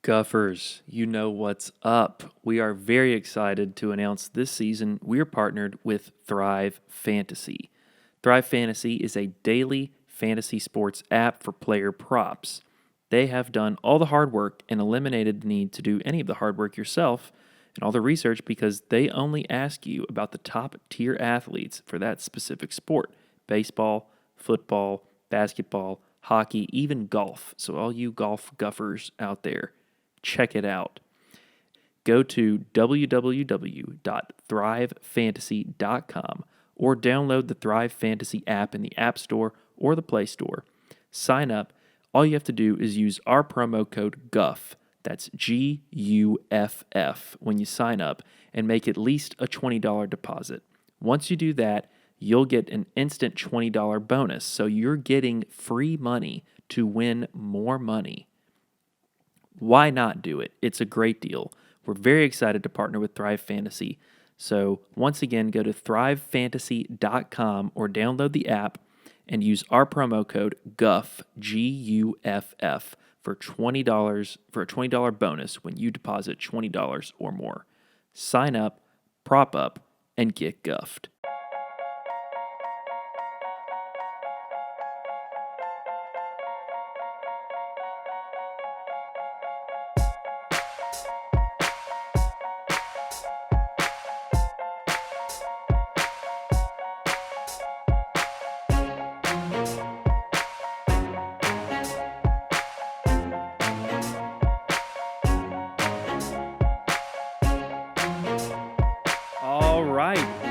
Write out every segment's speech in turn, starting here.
Guffers, you know what's up. We are very excited to announce this season we're partnered with Thrive Fantasy. Thrive Fantasy is a daily fantasy sports app for player props. They have done all the hard work and eliminated the need to do any of the hard work yourself and all the research because they only ask you about the top tier athletes for that specific sport: baseball, football, basketball, hockey, even golf. So all you golf guffers out there, check it out. Go to www.thrivefantasy.com or download the Thrive Fantasy app in the App Store or the Play Store. Sign up. All you have to do is use our promo code GUFF, that's GUFF, when you sign up, and make at least a $20 deposit. Once you do that, you'll get an instant $20 bonus, so you're getting free money to win more money. Why not do it? It's a great deal. We're very excited to partner with Thrive Fantasy. So once again, go to thrivefantasy.com or download the app and use our promo code GUFF, GUFF, for $20 for a $20 bonus when you deposit $20 or more. Sign up, prop up, and get guffed.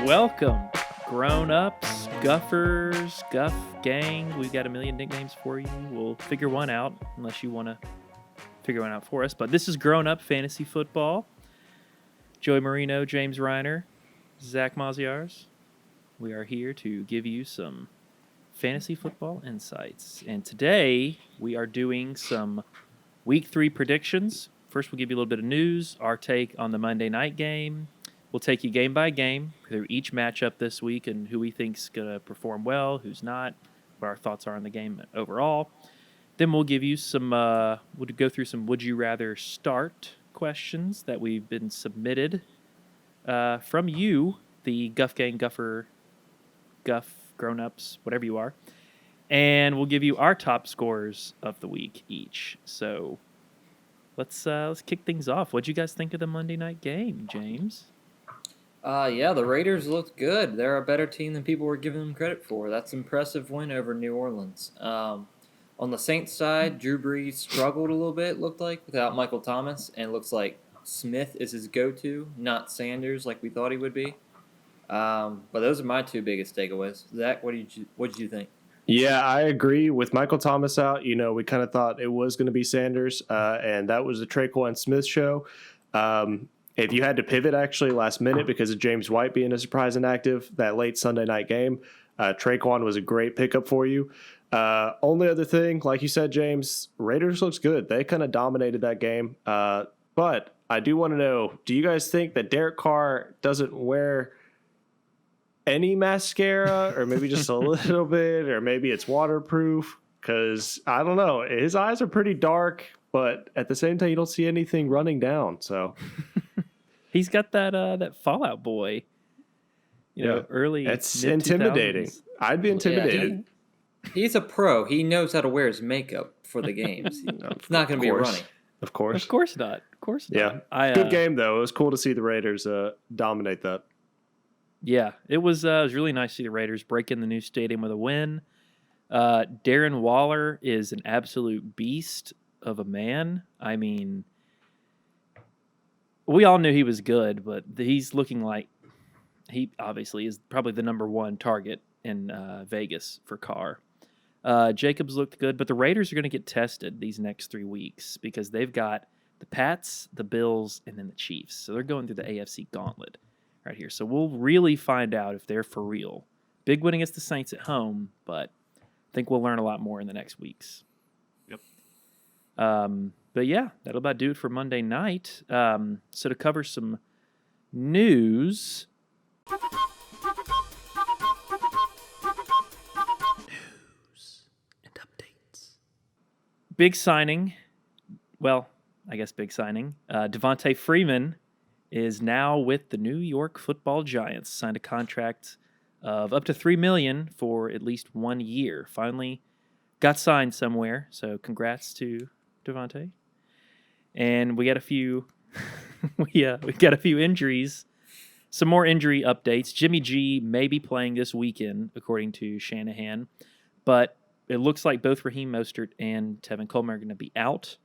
Welcome, grown-ups, guffers, guff gang. We've got a million nicknames for you. We'll figure one out, unless you want to figure one out for us. But this is Grown Up Fantasy Football. Joey Marino, James Reiner, Zach Maziarz. We are here to give you some fantasy football insights. And today, we are doing some Week 3 predictions. First, we'll give you a little bit of news, our take on the Monday night game. We'll take you game by game through each matchup this week and who we think's going to perform well, who's not, what our thoughts are on the game overall. Then we'll give you some, we'll go through some would you rather start questions that we've been submitted from you, the Guff Gang, Guffer, Guff, grown-ups, whatever you are. And we'll give you our top scores of the week each. So let's kick things off. What'd you guys think of the Monday night game, James? Yeah, the Raiders looked good. They're a better team than people were giving them credit for. That's an impressive win over New Orleans. On the Saints side, Drew Brees struggled a little bit, looked like, without Michael Thomas, and it looks like Smith is his go-to, not Sanders like we thought he would be. But those are my two biggest takeaways. Zach, what did you think? Yeah, I agree. With Michael Thomas out, we kind of thought it was going to be Sanders, and that was the Traquan Smith show. If you had to pivot actually last minute because of James White being a surprise inactive, that late Sunday night game, Traquan was a great pickup for you. Only other thing, like you said, James, Raiders looks good. They kind of dominated that game. But I do want to know, do you guys think that Derek Carr doesn't wear any mascara or maybe just a little bit, or maybe it's waterproof? Because I don't know. His eyes are pretty dark, but at the same time, you don't see anything running down. So he's got that Fallout Boy, early. It's intimidating. I'd be intimidated. Yeah, he's a pro. He knows how to wear his makeup for the games. It's not going to be running. Of course. Of course not. Of course not. Yeah. Good game, though. It was cool to see the Raiders dominate that. Yeah, it was really nice to see the Raiders break in the new stadium with a win. Darren Waller is an absolute beast of a man. I mean, we all knew he was good, but he's looking like he obviously is probably the number one target in Vegas for Carr. Jacobs looked good, but the Raiders are going to get tested these next 3 weeks because they've got the Pats, the Bills, and then the Chiefs. So they're going through the AFC gauntlet right here. So we'll really find out if they're for real. Big win against the Saints at home, but I think we'll learn a lot more in the next weeks. Yep. But yeah, that'll about do it for Monday night. So to cover some news. News and updates. Big signing. Well, I guess, big signing. Devontae Freeman is now with the New York Football Giants. Signed a contract of up to $3 million for at least 1 year. Finally got signed somewhere. So congrats to Devontae. And we got a few we got a few injuries. Some more injury updates. Jimmy G may be playing this weekend, according to Shanahan, but it looks like both Raheem Mostert and Tevin Coleman are going to be out.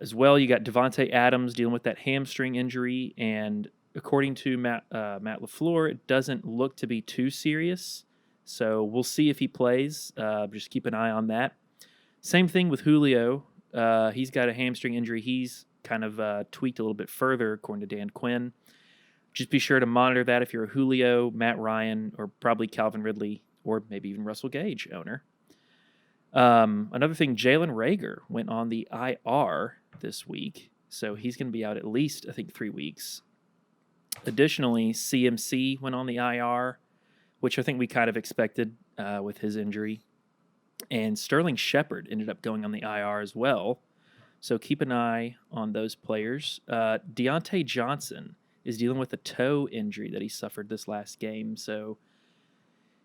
As well, you got Devontae Adams dealing with that hamstring injury, and according to Matt LaFleur, it doesn't look to be too serious. So we'll see if he plays. Just keep an eye on that. Same thing with Julio. He's got a hamstring injury. He's kind of tweaked a little bit further, according to Dan Quinn. Just be sure to monitor that if you're a Julio, Matt Ryan, or probably Calvin Ridley, or maybe even Russell Gage owner. Another thing, Jalen Reagor went on the IR this week, so he's going to be out at least, I think, 3 weeks. Additionally, CMC went on the IR, which I think we kind of expected with his injury. And Sterling Shepard ended up going on the IR as well. So keep an eye on those players. Deontay Johnson is dealing with a toe injury that he suffered this last game. So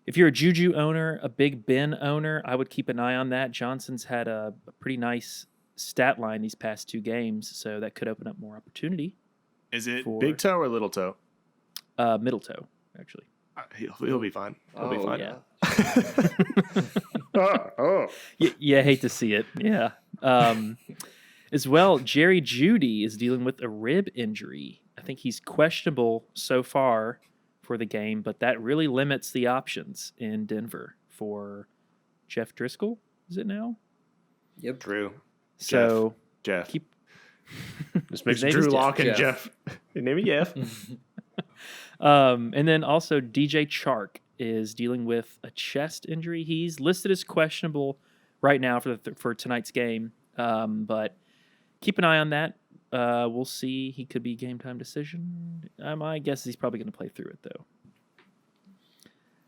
if you're a Juju owner, a Big Ben owner, I would keep an eye on that. Johnson's had a pretty nice stat line these past 2 games, so that could open up more opportunity. Is it big toe or little toe? Middle toe, actually. He'll be fine. He'll be fine. Yeah. You hate to see it. Yeah. As well, Jerry Jeudy is dealing with a rib injury. I think he's questionable so far for the game, but that really limits the options in Denver for Jeff Driscoll. Is it now? Yep. Drew. So Jeff. Keep Just makes Drew Lock and Jeff. Your name is Jeff. And then also DJ Chark is dealing with a chest injury. He's listed as questionable right now for tonight's game, but keep an eye on that. We'll see. He could be game time decision. My guess is he's probably going to play through it, though.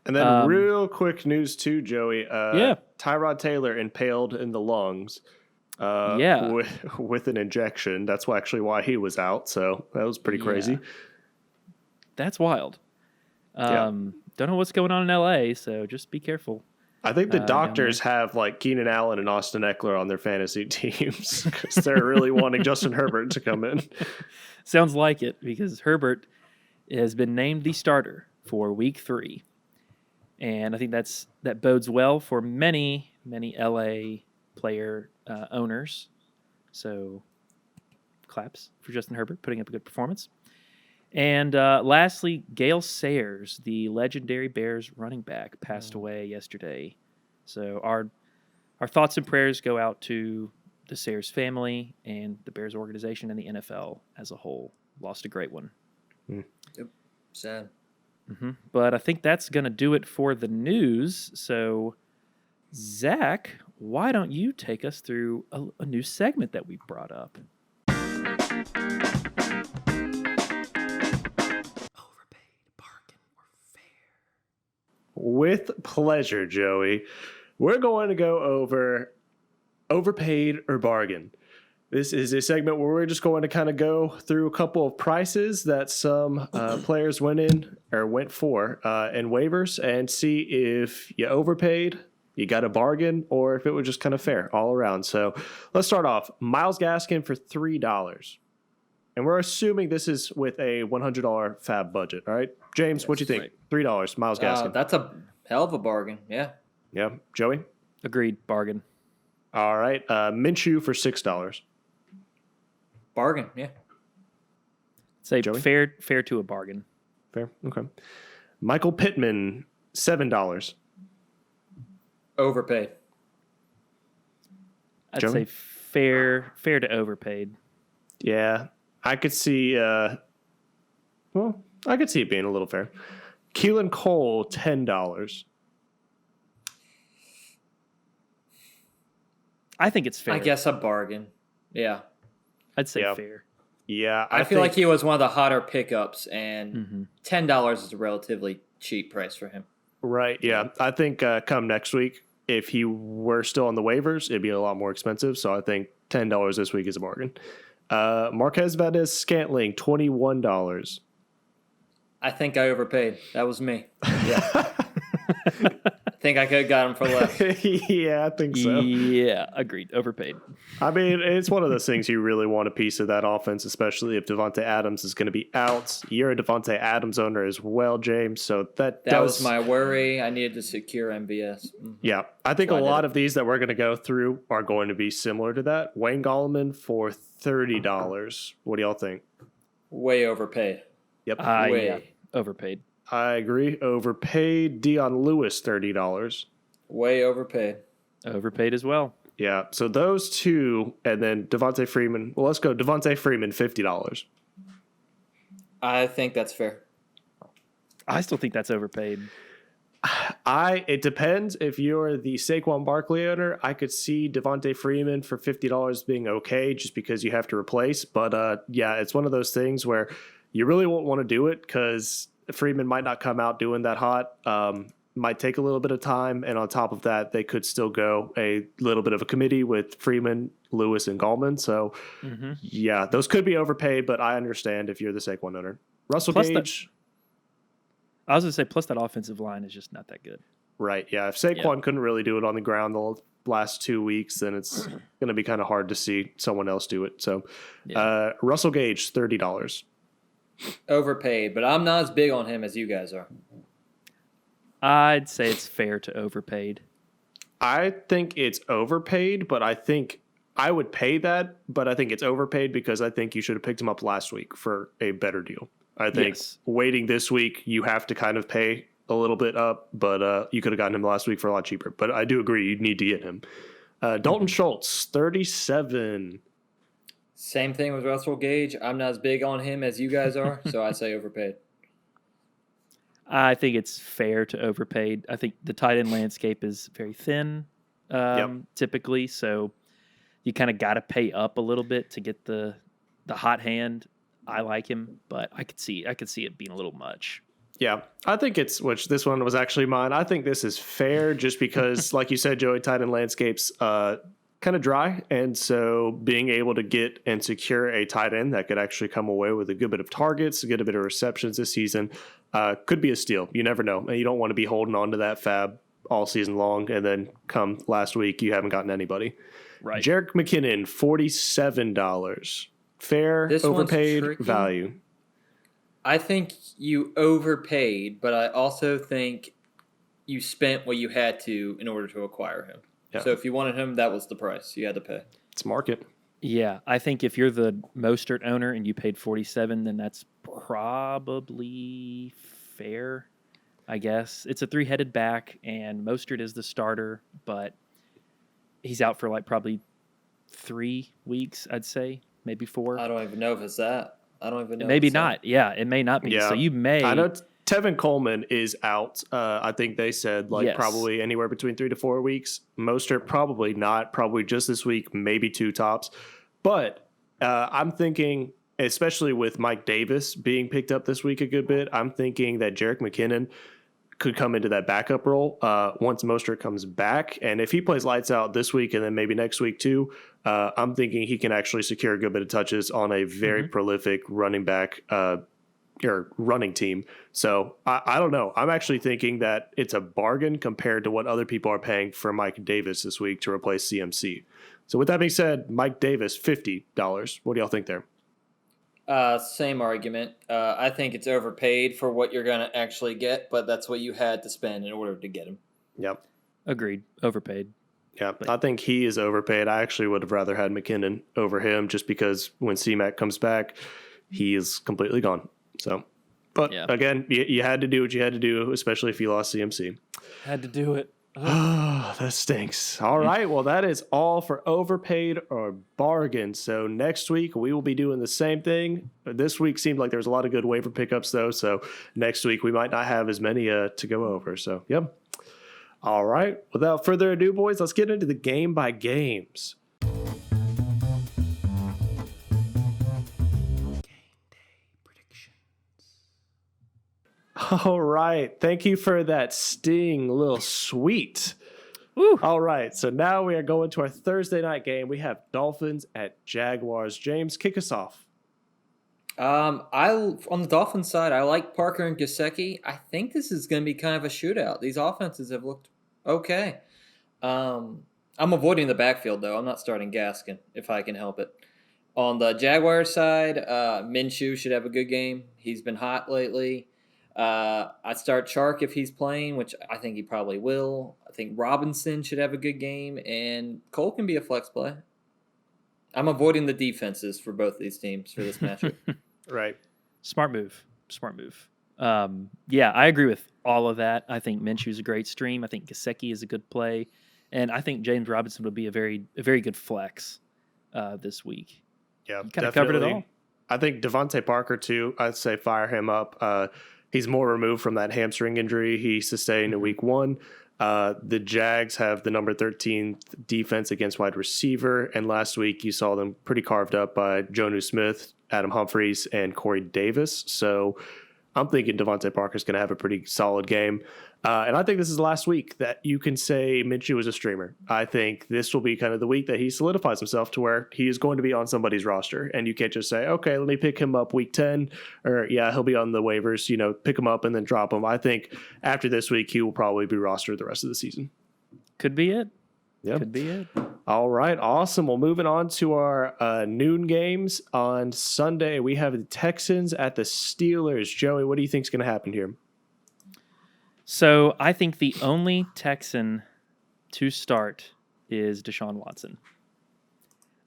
And then real quick news, too, Joey. Yeah. Tyrod Taylor impaled in the lungs with an injection. That's actually why he was out, so that was pretty crazy. That's wild. Don't know what's going on in L.A., so just be careful. I think the doctors have like Keenan Allen and Austin Eckler on their fantasy teams because they're really wanting Justin Herbert to come in. Sounds like it, because Herbert has been named the starter for Week 3, and I think that bodes well for many LA player owners. So, claps for Justin Herbert putting up a good performance. And lastly, Gale Sayers, the legendary Bears running back, passed away yesterday. So our thoughts and prayers go out to the Sayers family and the Bears organization and the NFL as a whole. Lost a great one. Yep. Sad. Mm-hmm. But I think that's going to do it for the news. So, Zach, why don't you take us through a new segment that we brought up? With pleasure, Joey. We're going to go over overpaid or bargain. This is a segment where we're just going to kind of go through a couple of prices that some players went for in waivers and see if you overpaid, you got a bargain, or if it was just kind of fair all around. So let's start off. Myles Gaskin for $3. And we're assuming this is with a $100 fab budget, all right? James, what do you think? Right. $3, Myles Gaskin. That's a hell of a bargain, yeah. Yeah. Joey? Agreed, bargain. All right. Minshew for $6. Bargain, yeah. Say Joey? fair to a bargain. Fair, okay. Michael Pittman, $7. Overpaid. I'd Joey? say fair to overpaid. Yeah. I could see I could see it being a little fair. Keelan Cole, $10. I think it's fair. I guess a bargain. Yeah. I'd say fair. Yeah. I feel like he was one of the hotter pickups, and Mm-hmm. $10 is a relatively cheap price for him. Right, yeah. I think come next week, if he were still on the waivers, it'd be a lot more expensive. So I think $10 this week is a bargain. Marquez Valdez-Scantling, $21. I think I overpaid. That was me. Yeah. I think I could have got him for less. Yeah, I think so. Yeah, agreed. Overpaid. I mean, it's one of those things you really want a piece of that offense, especially if Devontae Adams is going to be out. You're a Devontae Adams owner as well, James. So that was my worry. I needed to secure MVS. Mm-hmm. Yeah, I think a lot of these that we're going to go through are going to be similar to that. Wayne Gallman for $30. What do y'all think? Way overpaid. Yep. Way. Yeah, overpaid. I agree. Overpaid. Dion Lewis, $30. Way overpaid. Overpaid as well. Yeah. So those two, and then Devontae Freeman. Well, let's go. Devontae Freeman, $50. I think that's fair. I still think that's overpaid. It depends. If you're the Saquon Barkley owner, I could see Devontae Freeman for $50 being okay, just because you have to replace. But yeah, it's one of those things where you really won't want to do it because Freeman might not come out doing that hot. Might take a little bit of time, and on top of that, they could still go a little bit of a committee with Freeman, Lewis, and Gallman. So, yeah, those could be overpaid, but I understand if you're the Saquon owner. Russell Gage. I was going to say, plus that offensive line is just not that good. Right, yeah. If Saquon couldn't really do it on the ground the last 2 weeks, then it's going to be kind of hard to see someone else do it. So, Russell Gage, $30. Overpaid, but I'm not as big on him as you guys are. I'd say it's fair to overpaid. I think it's overpaid, but I think I would pay that, but I think it's overpaid because I think you should have picked him up last week for a better deal. I think waiting this week, you have to kind of pay a little bit up, but you could have gotten him last week for a lot cheaper. But I do agree, you'd need to get him. Dalton Schultz, $37. Same thing with Russell Gage. I'm not as big on him as you guys are, so I say overpaid. I think it's fair to overpaid. I think the tight end landscape is very thin, typically, so you kind of got to pay up a little bit to get the hot hand. I like him, but I could see it being a little much. Yeah, I think this one was actually mine. I think this is fair just because, like you said, Joey, tight end landscape's kind of dry, and so being able to get and secure a tight end that could actually come away with a good bit of targets, a good bit of receptions this season could be a steal. You never know, and you don't want to be holding on to that fab all season long, and then come last week you haven't gotten anybody. Right. Jerick McKinnon, $47. Fair, overpaid, value. I think you overpaid, but I also think you spent what you had to in order to acquire him. Yeah. So if you wanted him, that was the price you had to pay. It's market. Yeah, I think if you're the Mostert owner and you paid $47, then that's probably fair, I guess. It's a three-headed back, and Mostert is the starter, but he's out for probably 3 weeks, I'd say, maybe 4. I don't even know if it's that. I don't even know. Maybe not. That. Yeah, it may not be. Yeah. So you may. I know Tevin Coleman is out. I think they said probably anywhere between 3 to 4 weeks. Mostert probably not. Probably just this week, maybe 2 tops. But I'm thinking, especially with Mike Davis being picked up this week a good bit, I'm thinking that Jerick McKinnon could come into that backup role once Mostert comes back. And if he plays lights out this week and then maybe next week too, I'm thinking he can actually secure a good bit of touches on a very prolific running back or running team. So I don't know. I'm actually thinking that it's a bargain compared to what other people are paying for Mike Davis this week to replace CMC. So with that being said, Mike Davis, $50. What do y'all think there? Same argument. I think it's overpaid for what you're going to actually get, but that's what you had to spend in order to get him. Yep. Agreed. Overpaid. Yeah, I think he is overpaid. I actually would have rather had McKinnon over him just because when C-Mac comes back, he is completely gone. So, but again, you had to do what you had to do, especially if you lost CMC. Had to do it. Oh, that stinks. All right. Well, that is all for overpaid or bargain. So next week we will be doing the same thing. This week seemed like there was a lot of good waiver pickups though. So next week we might not have as many to go over. So, yep. All right. Without further ado, boys, let's get into the game by games. All right. Thank you for that sting, little sweet. Woo. All right, so now we are going to our Thursday night game. We have Dolphins at Jaguars. James, kick us off. On the Dolphins side, I like Parker and Gesicki. I think this is going to be kind of a shootout. These offenses have looked okay. I'm avoiding the backfield though. I'm not starting Gaskin if I can help it. On the Jaguars side, Minshew should have a good game. He's been hot lately. I'd start Chark if he's playing, which I think he probably will. I think Robinson should have a good game, and Cole can be a flex play. I'm avoiding the defenses for both these teams for this matchup. Right. Smart move. Yeah, I agree with all of that. I think Minshew's a great stream. I think Gesicki is a good play, and I think James Robinson would be a very good flex this week. Yeah, kind of covered it all. I think Devontae Parker too. I'd say fire him up. He's more removed from that hamstring injury he sustained in week 1. The Jags have the number 13th defense against wide receiver, and last week you saw them pretty carved up by Jonnu Smith, Adam Humphries, and Corey Davis. So I'm thinking Devontae Parker's going to have a pretty solid game. And I think this is the last week that you can say Minshew is a streamer. I think this will be kind of the week that he solidifies himself to where he is going to be on somebody's roster. And you can't just say, okay, let me pick him up week 10, or yeah, he'll be on the waivers, pick him up and then drop him. I think after this week, he will probably be rostered the rest of the season. Could be it. Yeah. Could be it. All right, awesome. Well, moving on to our noon games on Sunday, we have the Texans at the Steelers. Joey, what do you think is going to happen here? So I think the only Texan to start is Deshaun Watson.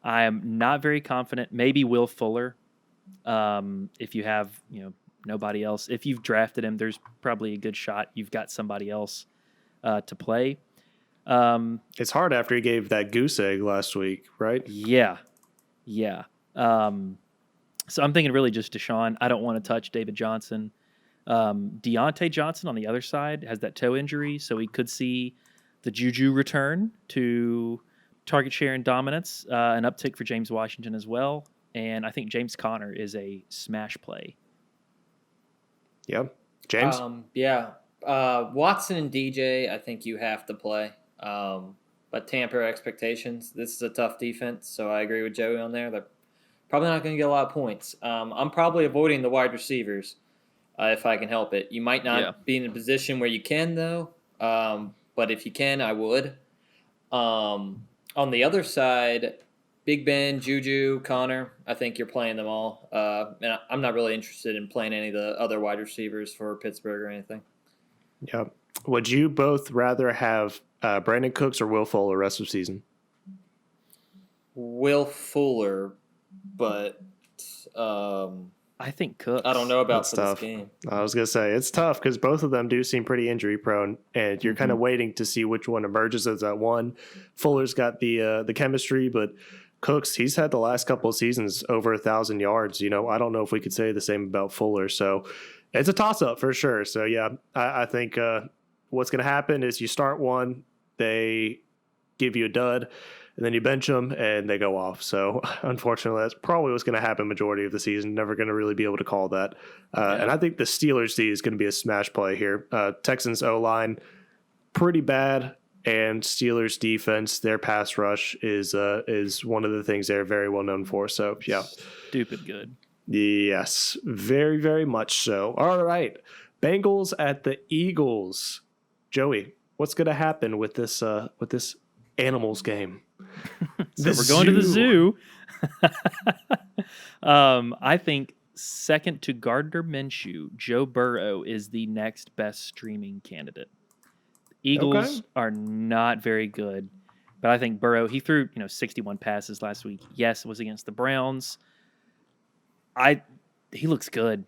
I am not very confident. Maybe Will Fuller. If you have, nobody else. If you've drafted him, there's probably a good shot you've got somebody else to play. It's hard after he gave that goose egg last week, right? Yeah. So I'm thinking really just Deshaun. I don't want to touch David Johnson. Deontay Johnson on the other side has that toe injury, so we could see the Juju return to target share and dominance, an uptick for James Washington as well. And I think James Conner is a smash play. Yeah. James? Watson and DJ, I think you have to play. But tamper expectations. This is a tough defense, so I agree with Joey on there. They're probably not going to get a lot of points. I'm probably avoiding the wide receivers if I can help it. You might not be in a position where you can, though. But if you can, I would. On the other side, Big Ben, Juju, Connor, I think you're playing them all. And I'm not really interested in playing any of the other wide receivers for Pittsburgh or anything. Yeah. Would you both rather have Brandon Cooks or Will Fuller rest of season? Will Fuller, but I think Cooks. I don't know about That's for tough. this game. I was going to say, it's tough because both of them do seem pretty injury prone, and you're kind of waiting to see which one emerges as that one. Fuller's got the chemistry, but Cooks, he's had the last couple of seasons over 1,000 yards. I don't know if we could say the same about Fuller. So it's a toss-up for sure. So, yeah, I think what's going to happen is you start one, they give you a dud, and then you bench them, and they go off. So, unfortunately, that's probably what's going to happen majority of the season. Never going to really be able to call that. And I think the Steelers D is going to be a smash play here. Texans O-line, pretty bad, and Steelers defense, their pass rush is one of the things they're very well known for. So, yeah. Stupid good. Yes, very, very much so. All right. Bengals at the Eagles. Joey, what's going to happen with this animals game? So we're going to the zoo. I think second to Gardner Minshew, Joe Burrow is the next best streaming candidate. Eagles are not very good, but I think Burrow, he threw 61 passes last week. Yes, it was against the Browns. He looks good.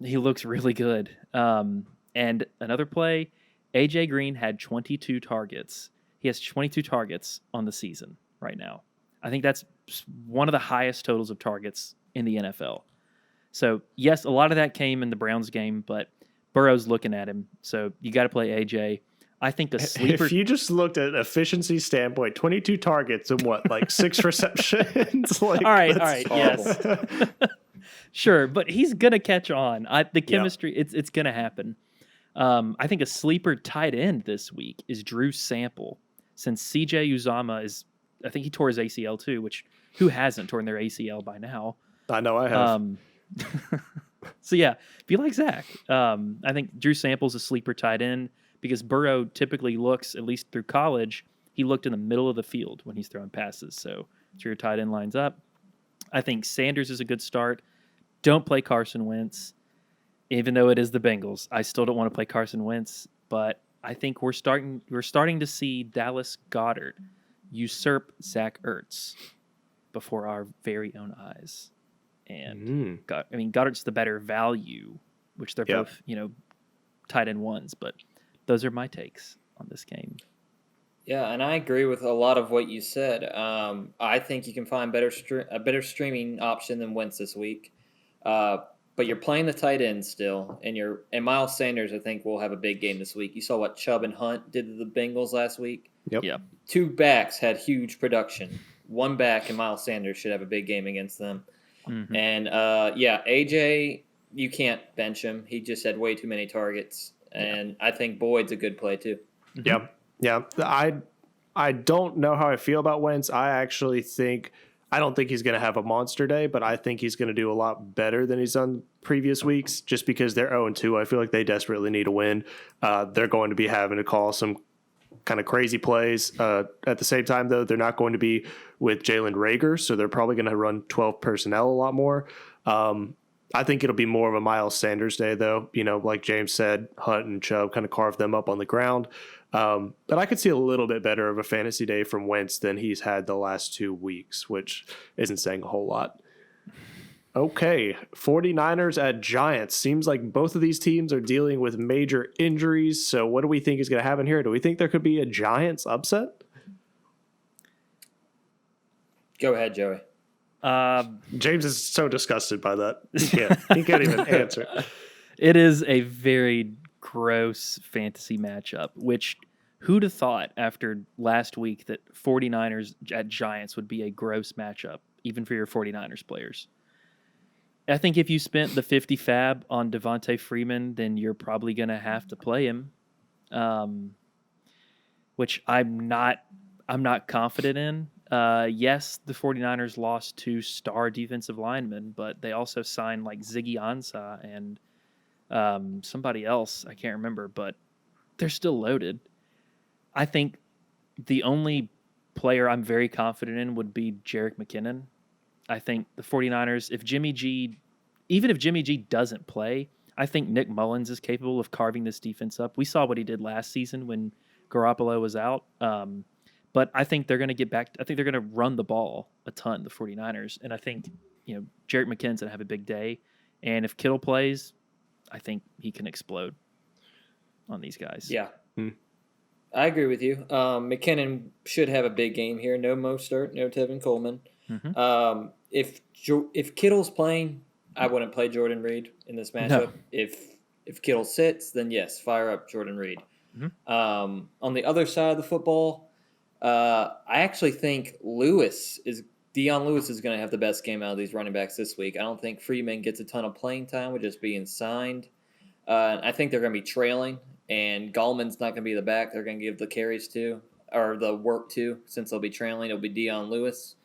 He looks really good. And another play, AJ Green had 22 targets. He has 22 targets on the season right now. I think that's one of the highest totals of targets in the NFL. So, yes, a lot of that came in the Browns game, but Burrow's looking at him. So, you got to play AJ. I think a sleeper. If you just looked at efficiency standpoint, 22 targets and like 6 receptions. All right, yes. Sure, but he's going to catch on. The chemistry, it's going to happen. I think a sleeper tight end this week is Drew Sample. since CJ Uzomah I think he tore his ACL too, which who hasn't torn their ACL by now? I know I have. So yeah, if you like Zach, I think Drew Sample's a sleeper tight end because Burrow typically looks, at least through college, he looked in the middle of the field when he's throwing passes. So your tight end lines up. I think Sanders is a good start. Don't play Carson Wentz, even though it is the Bengals. I still don't want to play Carson Wentz, but I think we're starting to see Dallas Goedert usurp Zach Ertz before our very own eyes. And Goddard's the better value, which they're both, tight end ones. But those are my takes on this game. Yeah, and I agree with a lot of what you said. I think you can find a better streaming option than Wentz this week. But you're playing the tight end still, and Miles Sanders, I think, will have a big game this week. You saw what Chubb and Hunt did to the Bengals last week. Yep. Yeah. 2 backs had huge production. 1 back and Miles Sanders should have a big game against them. Mm-hmm. And AJ, you can't bench him. He just had way too many targets. And I think Boyd's a good play too. Yep. Yeah. I don't know how I feel about Wentz. I don't think he's going to have a monster day, but I think he's going to do a lot better than he's done previous weeks just because they're 0-2. I feel like they desperately need a win. They're going to be having to call some kind of crazy plays. At the same time, though, they're not going to be with Jalen Reagor, so they're probably going to run 12 personnel a lot more. I think it'll be more of a Miles Sanders day, though. Like James said, Hunt and Chubb kind of carved them up on the ground. But I could see a little bit better of a fantasy day from Wentz than he's had the last 2 weeks, which isn't saying a whole lot. Okay, 49ers at Giants. Seems like both of these teams are dealing with major injuries. So what do we think is going to happen here? Do we think there could be a Giants upset? Go ahead, Joey. James is so disgusted by that. He can't even answer. It is a very gross fantasy matchup, which who'd have thought after last week that 49ers at Giants would be a gross matchup, even for your 49ers players. I think if you spent the 50 fab on Devontae Freeman, then you're probably going to have to play him, which I'm not confident in. Yes, the 49ers lost 2 star defensive linemen, but they also signed like Ziggy Ansah and somebody else. I can't remember, but they're still loaded. I think the only player I'm very confident in would be Jerick McKinnon. I think the 49ers, even if Jimmy G doesn't play, I think Nick Mullins is capable of carving this defense up. We saw what he did last season when Garoppolo was out. But I think they're going to get back. I think they're going to run the ball a ton, the 49ers. And I think, Jerick McKinnon's going to have a big day. And if Kittle plays, I think he can explode on these guys. Yeah. I agree with you. McKinnon should have a big game here. No Mostert, no Tevin Coleman. Mm-hmm. If Kittle's playing, I wouldn't play Jordan Reed in this matchup. No. If Kittle sits, then yes, fire up Jordan Reed. Mm-hmm. On the other side of the football, I actually think Dion Lewis is going to have the best game out of these running backs this week. I don't think Freeman gets a ton of playing time with just being signed. I think they're going to be trailing, and Gallman's not going to be the back. They're going to give the carries to, or the work to, since they'll be trailing. It'll be Dion Lewis.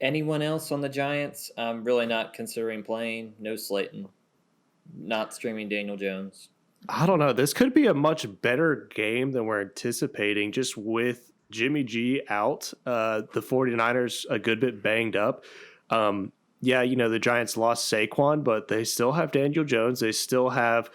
Anyone else on the Giants? I'm really not considering playing. No Slayton. Not streaming Daniel Jones. I don't know. This could be a much better game than we're anticipating, just with Jimmy G out. The 49ers a good bit banged up. The Giants lost Saquon, but they still have Daniel Jones. They still have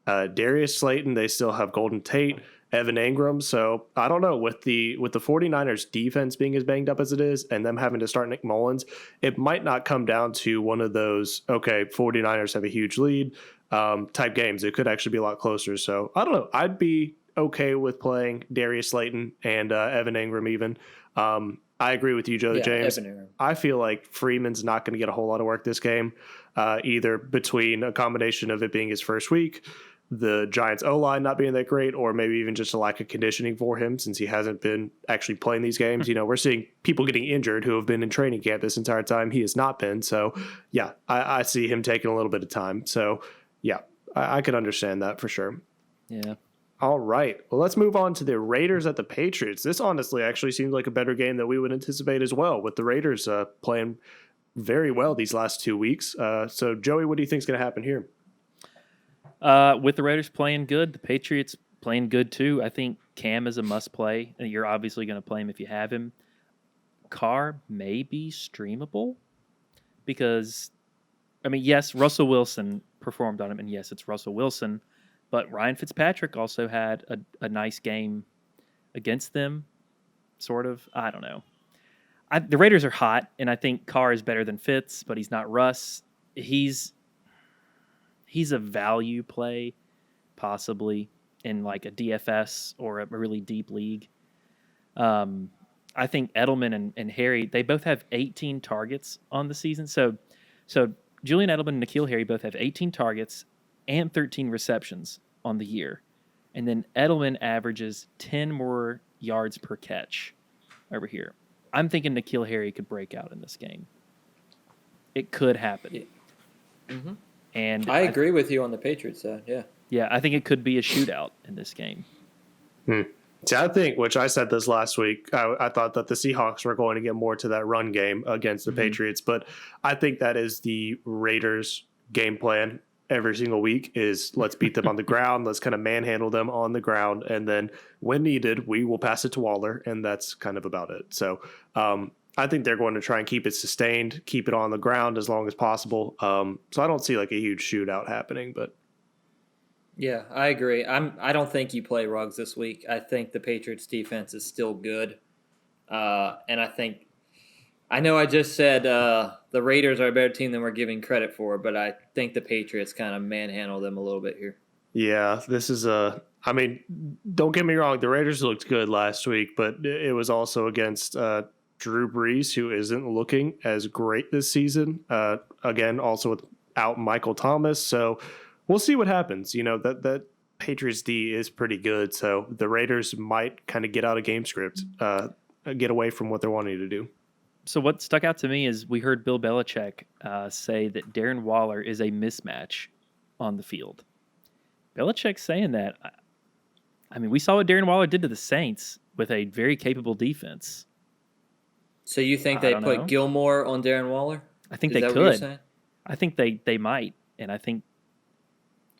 Darius Slayton. They still have Golden Tate, Evan Ingram. So I don't know, with the 49ers defense being as banged up as it is and them having to start Nick Mullins, it might not come down to one of those, 49ers have a huge lead type games. It could actually be a lot closer. So I don't know. I'd be okay with playing Darius Slayton and Evan Ingram even. I agree with you, Joe James. I feel like Freeman's not going to get a whole lot of work this game, either between a combination of it being his first week, the Giants O-line not being that great, or maybe even just a lack of conditioning for him since he hasn't been actually playing these games. We're seeing people getting injured who have been in training camp this entire time. He has not been. So, yeah, I see him taking a little bit of time. So, yeah, I could understand that for sure. Yeah. All right. Well, let's move on to the Raiders at the Patriots. This honestly actually seems like a better game than we would anticipate as well, with the Raiders playing very well these last 2 weeks. So, Joey, what do you think is going to happen here? With the Raiders playing good, the Patriots playing good too. I think Cam is a must play. You're obviously going to play him if you have him. Carr may be streamable because, I mean, yes, Russell Wilson performed on him, and yes, it's Russell Wilson. But Ryan Fitzpatrick also had a nice game against them, sort of. I don't know. The Raiders are hot, and I think Carr is better than Fitz, but he's not Russ. He's a value play, possibly, in like a DFS or a really deep league. I think Edelman and Harry, they both have 18 targets on the season. So Julian Edelman and N'Keal Harry both have 18 targets and 13 receptions on the year. And then Edelman averages 10 more yards per catch over here. I'm thinking N'Keal Harry could break out in this game. It could happen. Yeah. Mm-hmm. And I agree with you on the Patriots side, yeah. Yeah, I think it could be a shootout in this game. See, I think, which I said this last week, I thought that the Seahawks were going to get more to that run game against the Patriots, but I think that is the Raiders' game plan every single week is let's beat them on the ground, let's kind of manhandle them on the ground, and then when needed, we will pass it to Waller, and that's kind of about it. So I think they're going to try and keep it sustained, keep it on the ground as long as possible. So I don't see like a huge shootout happening, but yeah, I agree. I don't think you play Ruggs this week. I think the Patriots defense is still good. And I know I just said the Raiders are a better team than we're giving credit for, but I think the Patriots kind of manhandle them a little bit here. Yeah, this is I mean, don't get me wrong, the Raiders looked good last week, but it was also against Drew Brees, who isn't looking as great this season. Again, also without Michael Thomas, so we'll see what happens. You know, that Patriots D is pretty good, so the Raiders might kind of get out of game script, get away from what they're wanting to do. So what stuck out to me is we heard Bill Belichick say that Darren Waller is a mismatch on the field. Belichick's saying that. I mean, we saw what Darren Waller did to the Saints with a very capable defense. So you think they put Gilmore on Darren Waller? I think they could. I think they might, and I think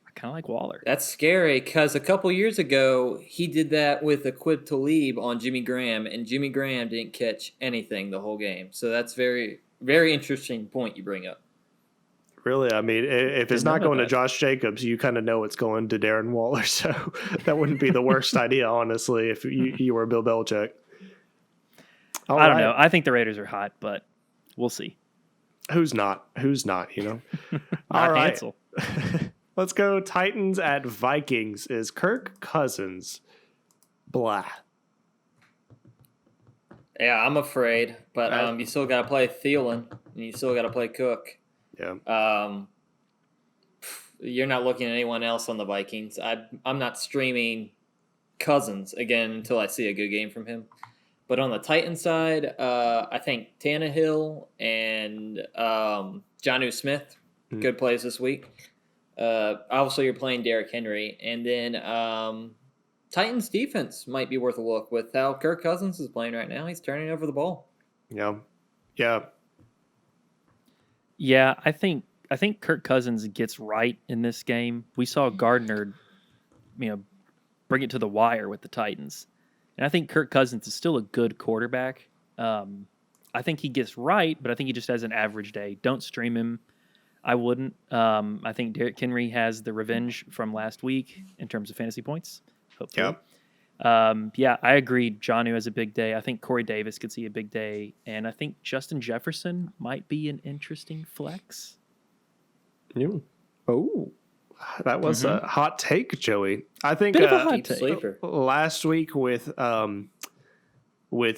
I kind of like Waller. That's scary because a couple years ago he did that with Aqib Talib on Jimmy Graham, and Jimmy Graham didn't catch anything the whole game. So that's very, very interesting point you bring up. Really, I mean, if it's not going to Josh Jacobs, you kind of know it's going to Darren Waller. So that wouldn't be the worst idea, honestly, if you were Bill Belichick. I don't know. I think the Raiders are hot, but we'll see. Who's not? You know. All right. Hansel. Let's go. Titans at Vikings. Is Kirk Cousins blah? Yeah, I'm afraid, but you still got to play Thielen, and you still got to play Cook. Yeah. You're not looking at anyone else on the Vikings. I'm not streaming Cousins again until I see a good game from him. But on the Titans side, I think Tannehill and Jonnu Smith, good plays this week. Obviously, you're playing Derrick Henry. And then Titans defense might be worth a look with how Kirk Cousins is playing right now. He's turning over the ball. Yeah. Yeah, I think Kirk Cousins gets right in this game. We saw Gardner, bring it to the wire with the Titans. And I think Kirk Cousins is still a good quarterback. I think he gets right, but I think he just has an average day. Don't stream him. I wouldn't. I think Derrick Henry has the revenge from last week in terms of fantasy points. Hopefully. Yeah, I agree. Jonnu has a big day. I think Corey Davis could see a big day. And I think Justin Jefferson might be an interesting flex. Oh, that was a hot take, Joey. I think Bit of a hot take. Last week with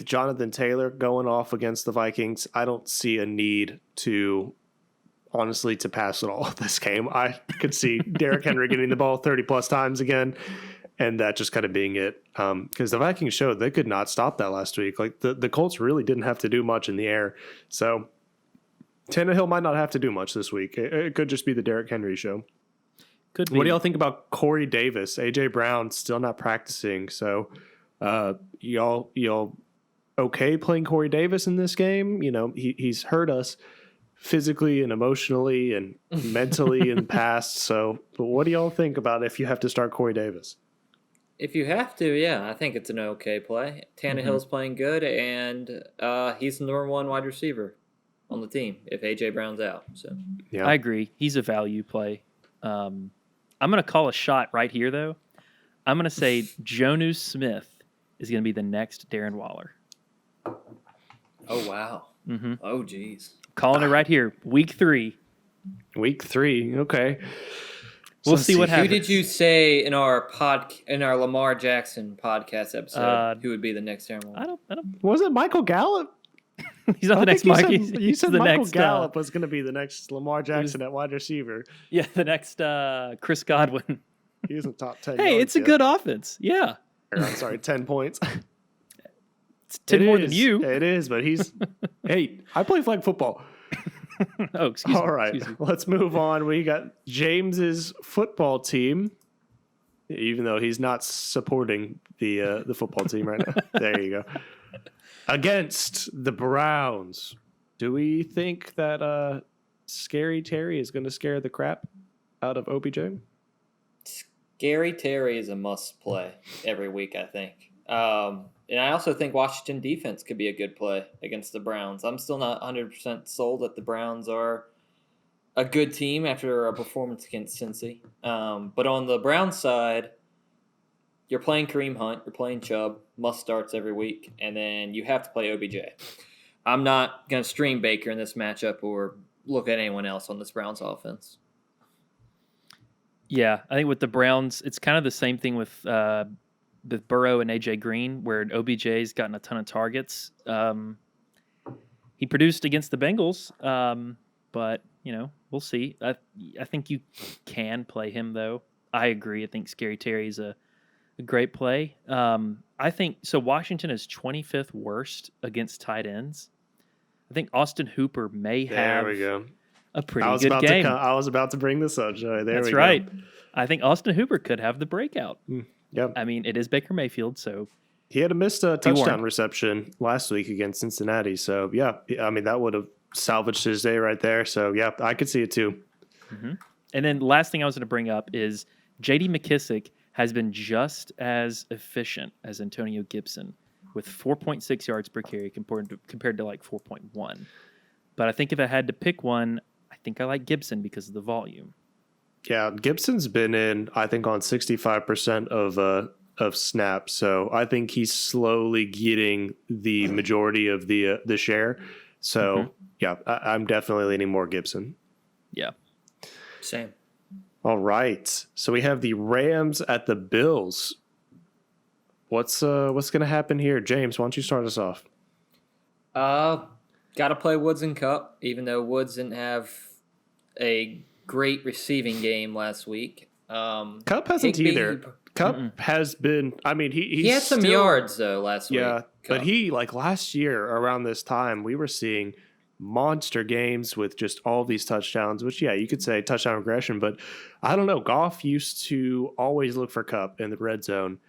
Jonathan Taylor going off against the Vikings, I don't see a need to pass it all this game. I could see Derrick Henry getting the ball 30-plus times again, and that just kind of being it. Because the Vikings showed they could not stop that last week. Like the Colts really didn't have to do much in the air. So Tannehill might not have to do much this week. It could just be the Derrick Henry show. Could be. What do y'all think about Corey Davis? AJ Brown still not practicing, so y'all okay playing Corey Davis in this game? You know, he's hurt us physically and emotionally and mentally in the past. So, but what do y'all think about if you have to start Corey Davis? If you have to, yeah, I think it's an okay play. Tannehill's playing good, and he's the number one wide receiver on the team if A.J. Brown's out. So Yeah, I agree. He's a value play. I'm going to call a shot right here, though. I'm going to say Jonnu Smith is going to be the next Darren Waller. Oh, wow. Mm-hmm. Oh, geez. Calling it right here. Week 3. Week 3. Okay. We'll see what Who happens. did you say in our Lamar Jackson podcast episode? Who would be the next Aaron Rodgers? I don't. Was it Michael Gallup? He's not the next Mike. You said the Michael next, Gallup was going to be the next Lamar Jackson at wide receiver. Yeah, the next Chris Godwin. He isn't top 10. Hey, it's a good offense. Yeah. Or, I'm sorry, 10 points. It's 10 more than you. It is, but he's. Hey, I play flag football. Oh, excuse me. All right, Excuse me. let's move on. We got James's football team, even though he's not supporting the football team right now. There you go. Against the Browns. Do we think that Scary Terry is going to scare the crap out of OBJ? Scary Terry is a must play every week, I think. And I also think Washington defense could be a good play against the Browns. I'm still not 100% sold that the Browns are a good team after a performance against Cincy. But on the Browns side, you're playing Kareem Hunt, you're playing Chubb, must starts every week, and then you have to play OBJ. I'm not going to stream Baker in this matchup or look at anyone else on this Browns offense. Yeah, I think with the Browns, it's kind of the same thing with Burrow and AJ Green, where OBJ's gotten a ton of targets. He produced against the Bengals, but we'll see. I think you can play him though. I agree. I think Scary Terry is a great play. I think so. Washington is 25th worst against tight ends. I think Austin Hooper may have There we go. a pretty good game. I was about to bring this up, Joey. That's right. I think Austin Hooper could have the breakout. Yep. I mean, it is Baker Mayfield, so He had a missed touchdown reception last week against Cincinnati. So, yeah, I mean, that would have salvaged his day right there. So, yeah, I could see it too. Mm-hmm. And then last thing I was going to bring up is J.D. McKissick has been just as efficient as Antonio Gibson with 4.6 yards per carry compared to like 4.1. But I think if I had to pick one, I think I like Gibson because of the volume. Yeah, Gibson's been in, I think, on 65% of snaps. So I think he's slowly getting the majority of the share. So, yeah, I'm definitely leaning more Gibson. Yeah. Same. All right. So we have the Rams at the Bills. What's going to happen here? James, why don't you start us off? Got to play Woods and Cup, even though Woods didn't have a great receiving game last week. Cup hasn't either. Cup has been. I mean, he had some yards though last week. Yeah, but he last year around this time we were seeing monster games with just all these touchdowns. Which you could say touchdown regression, but I don't know. Goff used to always look for Cup in the red zone.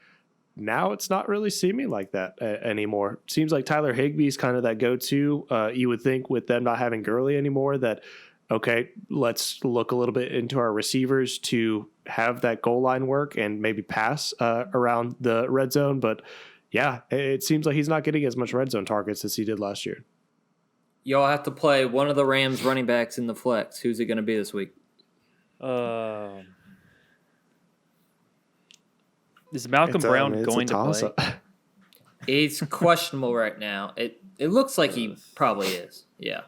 Now it's not really seeming like that anymore. Seems like Tyler Higbee's kind of that go-to. You would think with them not having Gurley anymore that. Okay, let's look a little bit into our receivers to have that goal line work and maybe pass around the red zone. But, yeah, it seems like he's not getting as much red zone targets as he did last year. Y'all have to play one of the Rams running backs in the flex. Who's it going to be this week? Is Malcolm Brown going to play? He's questionable right now. It looks like he probably is. Yeah.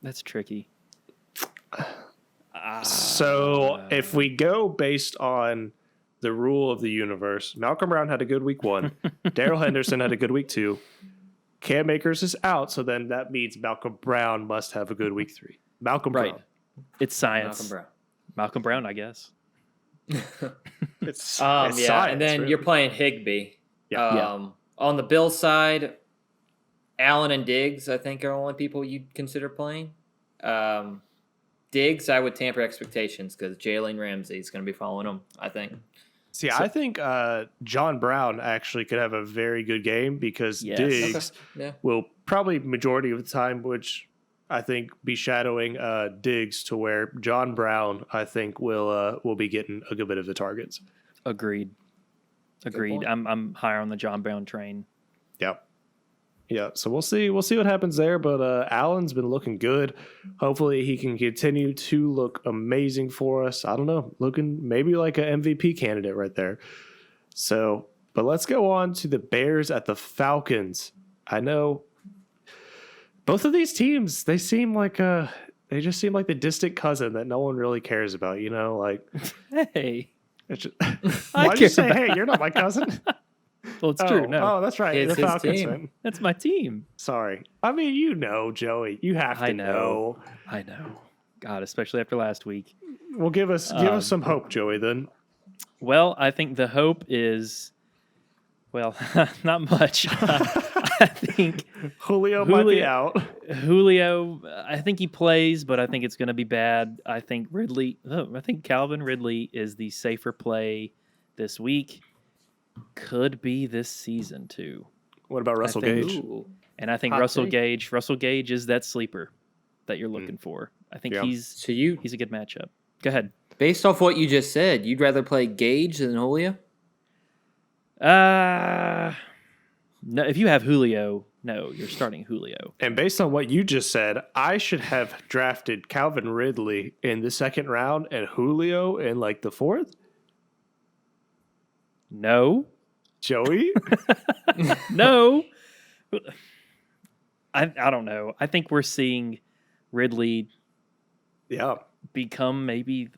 That's tricky. So if we go based on the rule of the universe, Malcolm Brown had a good week 1. Darrell Henderson had a good week 2. Cam Akers is out, so then that means Malcolm Brown must have a good week 3. Malcolm Brown. It's science. Malcolm Brown, I guess. It's science, and then really. You're playing Higbee. Yeah. On the Bills side, Allen and Diggs, I think, are only people you'd consider playing. Diggs, I would tamper expectations because Jalen Ramsey is going to be following him, I think. See, I think John Brown actually could have a very good game because Diggs will probably majority of the time, which I think be shadowing Diggs to where John Brown, I think, will be getting a good bit of the targets. Agreed. I'm higher on the John Brown train. Yep. Yeah, so we'll see what happens there, but Allen's been looking good. Hopefully he can continue to look amazing for us. I don't know, looking maybe like an MVP candidate right there. So, but let's go on to the Bears at the Falcons. I know both of these teams, they just seem like the distant cousin that no one really cares about, like hey. Why'd you say, hey, you're not my cousin? Well, it's true. No. Oh, that's right. It's the Falcons team. fan. That's my team. Sorry. I mean, Joey. You have to know. I know. God, especially after last week. Well, give us some hope, Joey, then. Well, I think the hope is, not much. I think Julio might be out. Julio, I think he plays, but I think it's going to be bad. I think Calvin Ridley is the safer play this week. Could be this season too. What about Russell Gage? Ooh. And I think Russell Gage is that sleeper that you're looking for. I think he's a good matchup. Go ahead. Based off what you just said, you'd rather play Gage than Julio? No, if you have Julio, no, you're starting Julio. And based on what you just said, I should have drafted Calvin Ridley in the second round and Julio in like the fourth. No. Joey? No. I don't know. I think we're seeing Ridley become maybe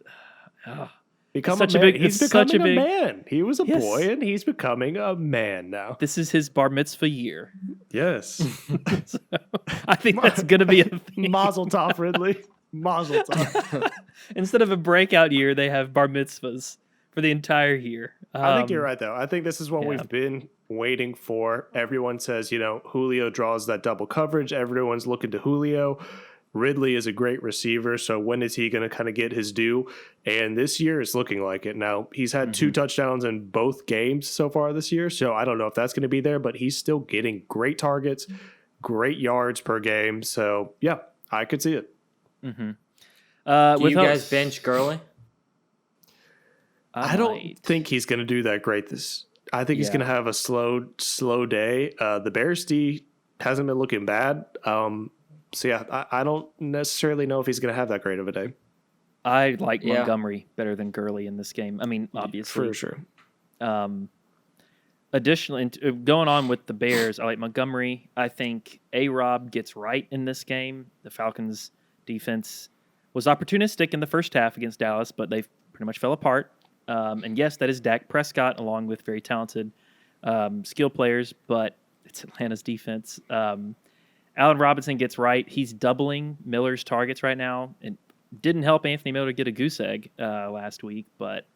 become such a man. He's becoming a man. He was a boy and he's becoming a man now. This is his bar mitzvah year. Yes. So, I think that's going to be a thing. Mazel tov, Ridley. Mazel tov. Instead of a breakout year, they have bar mitzvahs for the entire year. I think you're right, though. I think this is what we've been waiting for. Everyone says, Julio draws that double coverage. Everyone's looking to Julio. Ridley is a great receiver, so when is he going to kind of get his due? And this year is looking like it. Now, he's had 2 touchdowns in both games so far this year, so I don't know if that's going to be there, but he's still getting great targets, great yards per game. So, yeah, I could see it. Mm-hmm. Do you guys bench Gurley? I don't think he's going to do that great. I think he's going to have a slow day. The Bears D hasn't been looking bad. So yeah, I don't necessarily know if he's going to have that great of a day. I like Montgomery better than Gurley in this game. I mean, obviously. For sure. Additionally, going on with the Bears, I like Montgomery. I think A-Rob gets right in this game. The Falcons' defense was opportunistic in the first half against Dallas, but they pretty much fell apart. And yes, that is Dak Prescott along with very talented skill players, but it's Atlanta's defense. Allen Robinson gets right. He's doubling Miller's targets right now. It didn't help Anthony Miller get a goose egg last week, but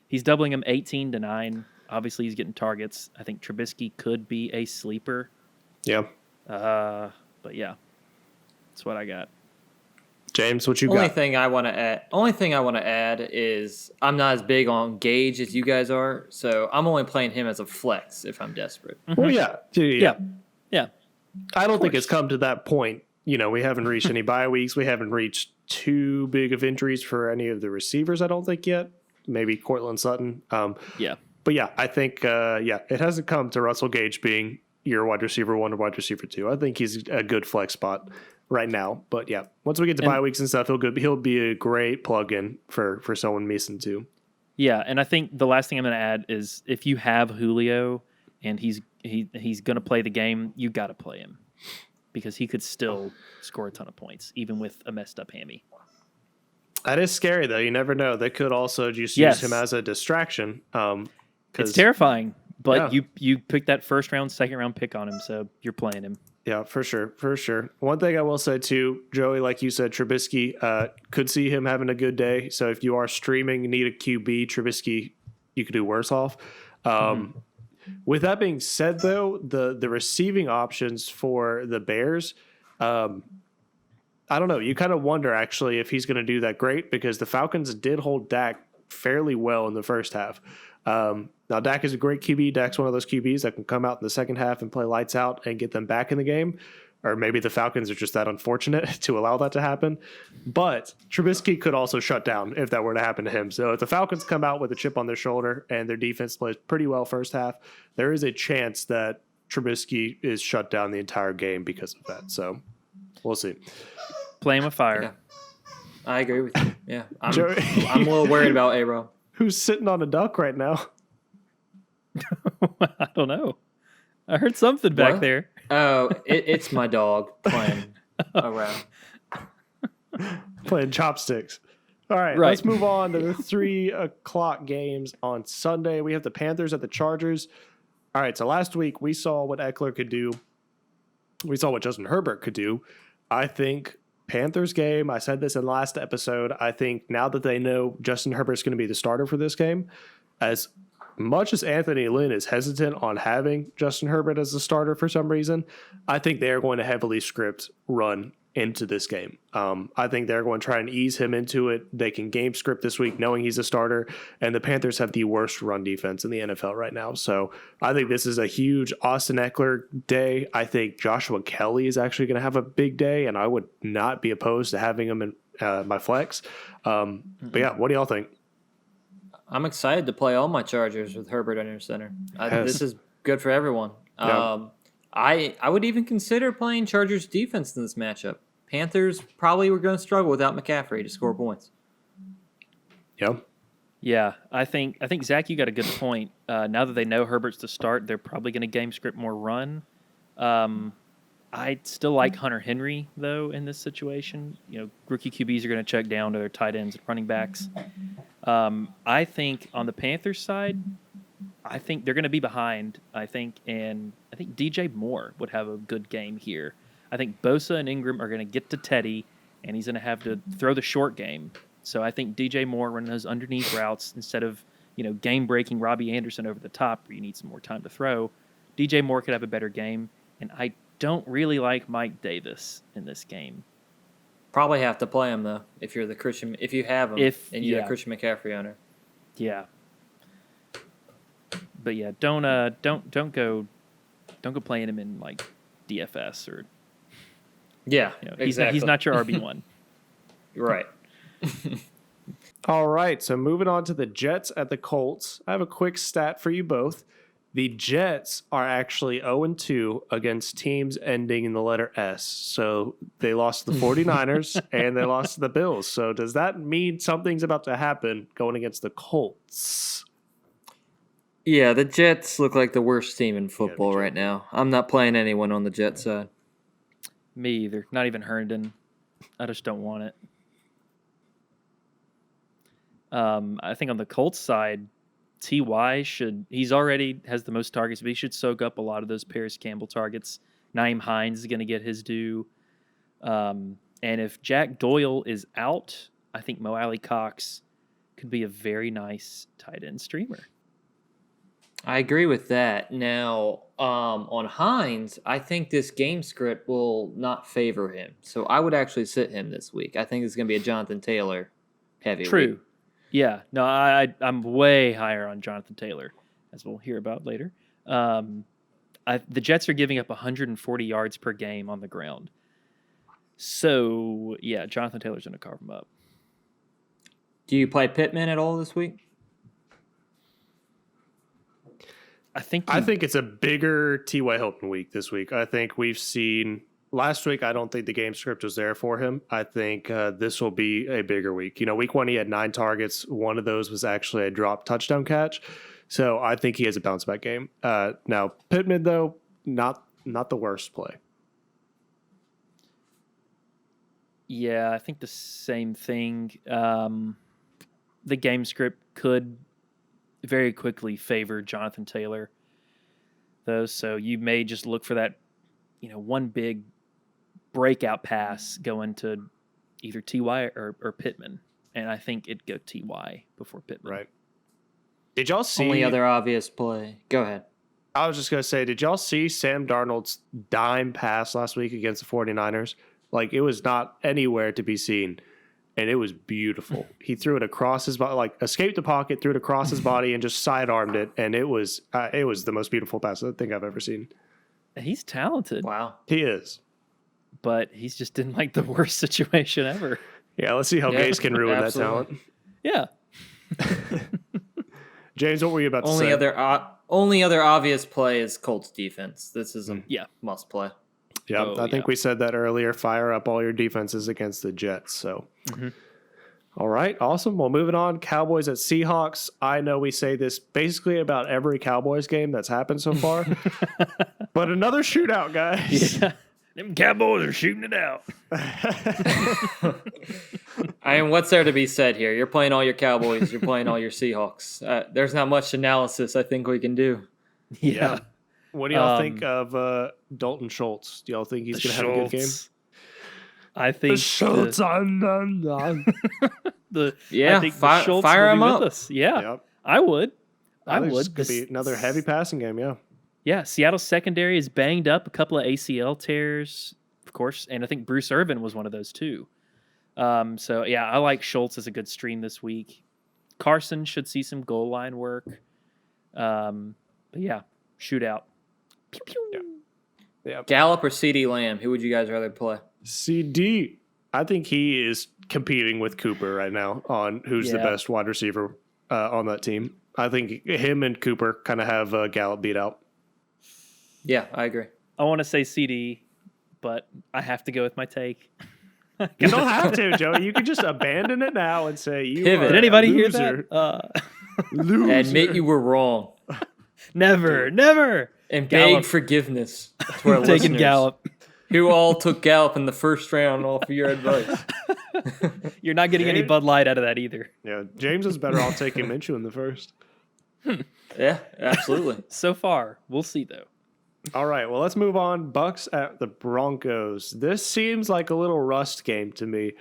he's doubling him 18-9. Obviously, he's getting targets. I think Trubisky could be a sleeper. Yeah. But yeah, that's what I got. James, what you Only got? thing I want to add is I'm not as big on Gage as you guys are, so I'm only playing him as a flex if I'm desperate. Well, yeah. I don't think course. it's come to that point. We haven't reached any bye weeks. We haven't reached too big of injuries for any of the receivers, I don't think yet. Maybe Cortland Sutton. Yeah. But yeah, I think, it hasn't come to Russell Gage being your wide receiver 1 or wide receiver 2. I think he's a good flex spot right now. But yeah, once we get to bye weeks and stuff, he'll be a great plug-in for someone missing too. Yeah, and I think the last thing I'm going to add is if you have Julio and he's going to play the game, you got to play him because he could still score a ton of points even with a messed up hammy. That is scary though. You never know. They could also just use him as a distraction. It's terrifying, but you picked that first round, second round pick on him, so you're playing him. Yeah, for sure. One thing I will say too, Joey, like you said, Trubisky, could see him having a good day. So if you are streaming, need a QB, Trubisky, you could do worse off. With that being said, though, the receiving options for the Bears, I don't know. You kind of wonder actually if he's going to do that great because the Falcons did hold Dak fairly well in the first half. Now Dak is a great QB. Dak's one of those QBs that can come out in the second half and play lights out and get them back in the game. Or maybe the Falcons are just that unfortunate to allow that to happen. But Trubisky could also shut down if that were to happen to him. So if the Falcons come out with a chip on their shoulder and their defense plays pretty well first half, there is a chance that Trubisky is shut down the entire game because of that. So we'll see. Playing with fire. Yeah. I agree with you. Yeah. I'm a little worried about A-Rob. Who's sitting on a duck right now? I don't know. I heard something back What? there. Oh, it's my dog playing around. Playing chopsticks. All right, Right. let's move on to the 3 o'clock games on Sunday. We have the Panthers at the Chargers. All right, so last week we saw what Eckler could do. We saw what Justin Herbert could do. I think Panthers game, I said this in the last episode, I think now that they know Justin Herbert's going to be the starter for this game, as much as Anthony Lynn is hesitant on having Justin Herbert as the starter for some reason, I think they're going to heavily script run into this game. I think they're going to try and ease him into it. They can game script this week knowing he's a starter, and the Panthers have the worst run defense in the NFL right now. So I think this is a huge Austin Eckler day. I think Joshua Kelly is actually going to have a big day, and I would not be opposed to having him in my flex. But yeah, what do y'all think? I'm excited to play all my Chargers with Herbert under center. This is good for everyone. Yeah. I would even consider playing Chargers defense in this matchup. Panthers probably were going to struggle without McCaffrey to score points. Yeah. Yeah, I think Zach, you got a good point. Now that they know Herbert's the start, they're probably going to game script more run. I still like Hunter Henry though in this situation. You know, rookie QBs are going to check down to their tight ends and running backs. I think on the Panthers side, I think they're going to be behind. I think DJ Moore would have a good game here. I think Bosa and Ingram are going to get to Teddy, and he's going to have to throw the short game. So I think DJ Moore running those underneath routes instead of game-breaking Robbie Anderson over the top where you need some more time to throw. DJ Moore could have a better game, and I don't really like Mike Davis in this game. Probably have to play him though if you're the Christian, if you have him, and you're a Christian McCaffrey owner. Yeah. But yeah, don't go playing him in like DFS or exactly. He's not your RB1. Right. All right, so moving on to the Jets at the Colts. I have a quick stat for you both. The Jets are actually 0-2 against teams ending in the letter S. So they lost to the 49ers and they lost to the Bills. So does that mean something's about to happen going against the Colts? Yeah, the Jets look like the worst team in football right now. I'm not playing anyone on the Jets side. Me either. Not even Herndon. I just don't want it. I think on the Colts side, T.Y. he's already has the most targets, but he should soak up a lot of those Paris Campbell targets. Naeem Hines is going to get his due. And if Jack Doyle is out, I think Mo Alley Cox could be a very nice tight end streamer. I agree with that. Now, on Hines, I think this game script will not favor him. So I would actually sit him this week. I think it's going to be a Jonathan Taylor heavy True. week. Yeah. No, I'm way higher on Jonathan Taylor, as we'll hear about later. The Jets are giving up 140 yards per game on the ground. So, yeah, Jonathan Taylor's going to carve him up. Do you play Pittman at all this week? I think it's a bigger T.Y. Hilton week this week. I think we've seen last week. I don't think the game script was there for him. I think this will be a bigger week. Week 1 he had 9 targets. One of those was actually a drop touchdown catch. So I think he has a bounce back game. Now Pittman though, not the worst play. Yeah, I think the same thing. The game script could very quickly favor Jonathan Taylor, though. So you may just look for that, one big breakout pass going to either T.Y. or Pittman. And I think it'd go T.Y. before Pittman. Right. Did y'all see... Only other obvious play. Go ahead. I was just going to say, did y'all see Sam Darnold's dime pass last week against the 49ers? Like, it was not anywhere to be seen. And it was beautiful. He threw it across his body, like escaped the pocket, threw it across his body, and just sidearmed it. And it was the most beautiful pass I think I've ever seen. He's talented. Wow. He is. But he's just in like the worst situation ever. Yeah, let's see how Gase can ruin that talent. Yeah. James, what were you about to say? Only other obvious play is Colts defense. This is a must play. Yeah, I think we said that earlier. Fire up all your defenses against the Jets. So, All right, awesome. Well, moving on. Cowboys at Seahawks. I know we say this basically about every Cowboys game that's happened so far, but another shootout, guys. Yeah. Them Cowboys are shooting it out. I mean, what's there to be said here? You're playing all your Cowboys. You're playing all your Seahawks. There's not much analysis I think we can do. Yeah. What do y'all think of Dalton Schultz? Do y'all think he's going to have a good game? I think the Schultz on. I think the Schultz fire him up. With us. Yeah, Yep. I would. I would. This could be another heavy passing game. Yeah. Yeah, Seattle's secondary is banged up, a couple of ACL tears, of course, and I think Bruce Irvin was one of those too. So, yeah, I like Schultz as a good stream this week. Carson should see some goal line work. But, yeah, shootout. Pew, pew. Yeah. Gallup or CeeDee Lamb? Who would you guys rather play? CD. I think he is competing with Cooper right now on who's the best wide receiver on that team. I think him and Cooper kind of have Gallup beat out. Yeah, I agree. I want to say CD, but I have to go with my take. You don't have to, Joey. You can just abandon it now and say you Pivot. are Did anybody a hear loser. that? Loser. Admit you were wrong Never. and Gallup. beg forgiveness to our Taking listeners Gallup. who all took Gallup in the first round off of your advice. You're not getting any Bud Light out of that either. Yeah, James is better off taking Minshew in the first. Yeah, absolutely. So far, we'll see though. All right, well, let's move on. Bucks at the Broncos. This seems like a little rust game to me.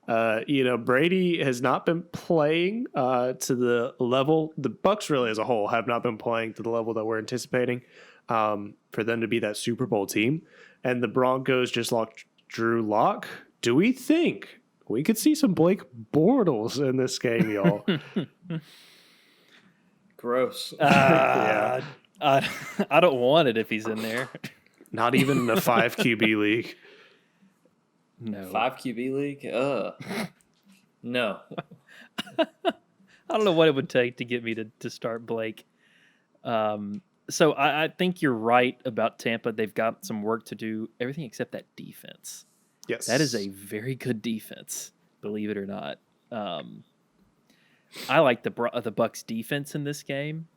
Brady has not been playing to the level. The Bucks really as a whole have not been playing to the level that we're anticipating for them to be that Super Bowl team. And the Broncos just lost Drew Lock. Do we think we could see some Blake Bortles in this game, y'all? Gross. Yeah. I don't want it if he's in there. Not even in a 5 QB league. No. 5 QB league? No. I don't know what it would take to get me to start Blake. So I think you're right about Tampa. They've got some work to do. Everything except that defense. Yes. That is a very good defense, believe it or not. I like the Bucks defense in this game.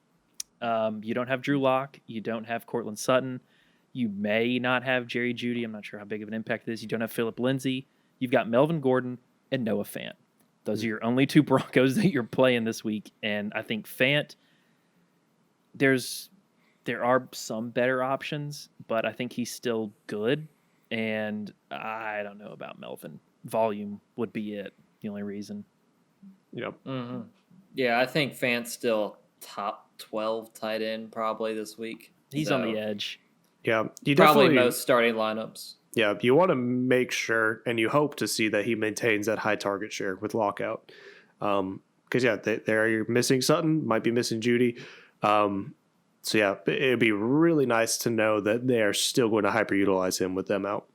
You don't have Drew Lock. You don't have Cortland Sutton. You may not have Jerry Jeudy. I'm not sure how big of an impact it is. You don't have Phillip Lindsay. You've got Melvin Gordon and Noah Fant. Those are your only two Broncos that you're playing this week. And I think Fant, there are some better options, but I think he's still good. And I don't know about Melvin. Volume would be it. The only reason. Yep. Mm-hmm. Yeah, I think Fant's still top 12 tight end probably this week. He's on the edge. Yeah. You Probably definitely, most starting lineups. Yeah, you want to make sure, and you hope to see that he maintains that high target share with lockout. Because, you're missing Sutton, might be missing Judy. So, yeah, it'd be really nice to know that they are still going to hyperutilize him with them out.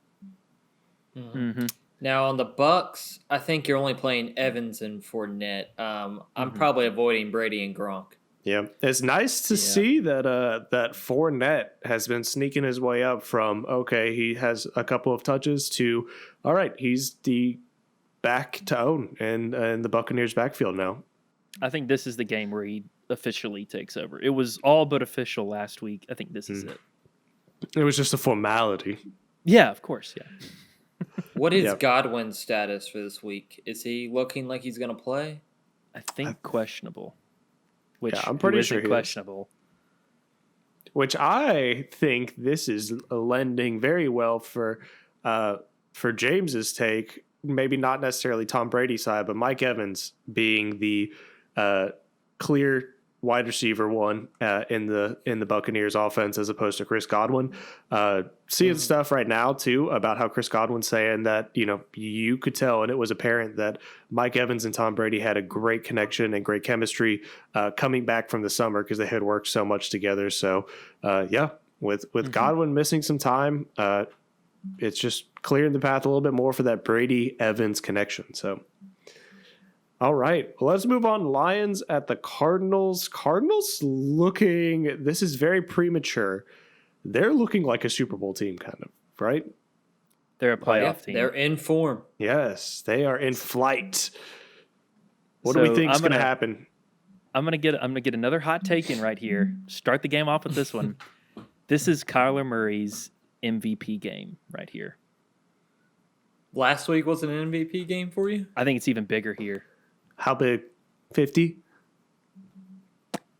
Mm-hmm. Now, on the Bucks, I think you're only playing Evans and Fournette. I'm probably avoiding Brady and Gronk. Yeah, it's nice to see that that Fournette has been sneaking his way up from, he has a couple of touches to, all right, he's the back to own and the Buccaneers backfield now. I think this is the game where he officially takes over. It was all but official last week. I think this is it. It was just a formality. Yeah, of course, yeah. What is Godwin's status for this week? Is he looking like he's going to play? I think questionable. Which I'm pretty sure he questionable. Which I think this is lending very well for James's take. Maybe not necessarily Tom Brady's side, but Mike Evans being the clear wide receiver one in the Buccaneers offense as opposed to Chris Godwin. Seeing stuff right now too about how Chris Godwin's saying that, you could tell, and it was apparent that Mike Evans and Tom Brady had a great connection and great chemistry coming back from the summer because they had worked so much together. So with Godwin missing some time, it's just clearing the path a little bit more for that Brady Evans connection. So. All right, well, let's move on. Lions at the Cardinals. Cardinals this is very premature. They're looking like a Super Bowl team, kind of, right? They're a playoff team. They're in form. Yes, they are in flight. What do we think is going to happen? I'm gonna get another hot take in right here. Start the game off with this one. This is Kyler Murray's MVP game right here. Last week was an MVP game for you? I think it's even bigger here. How big? 50?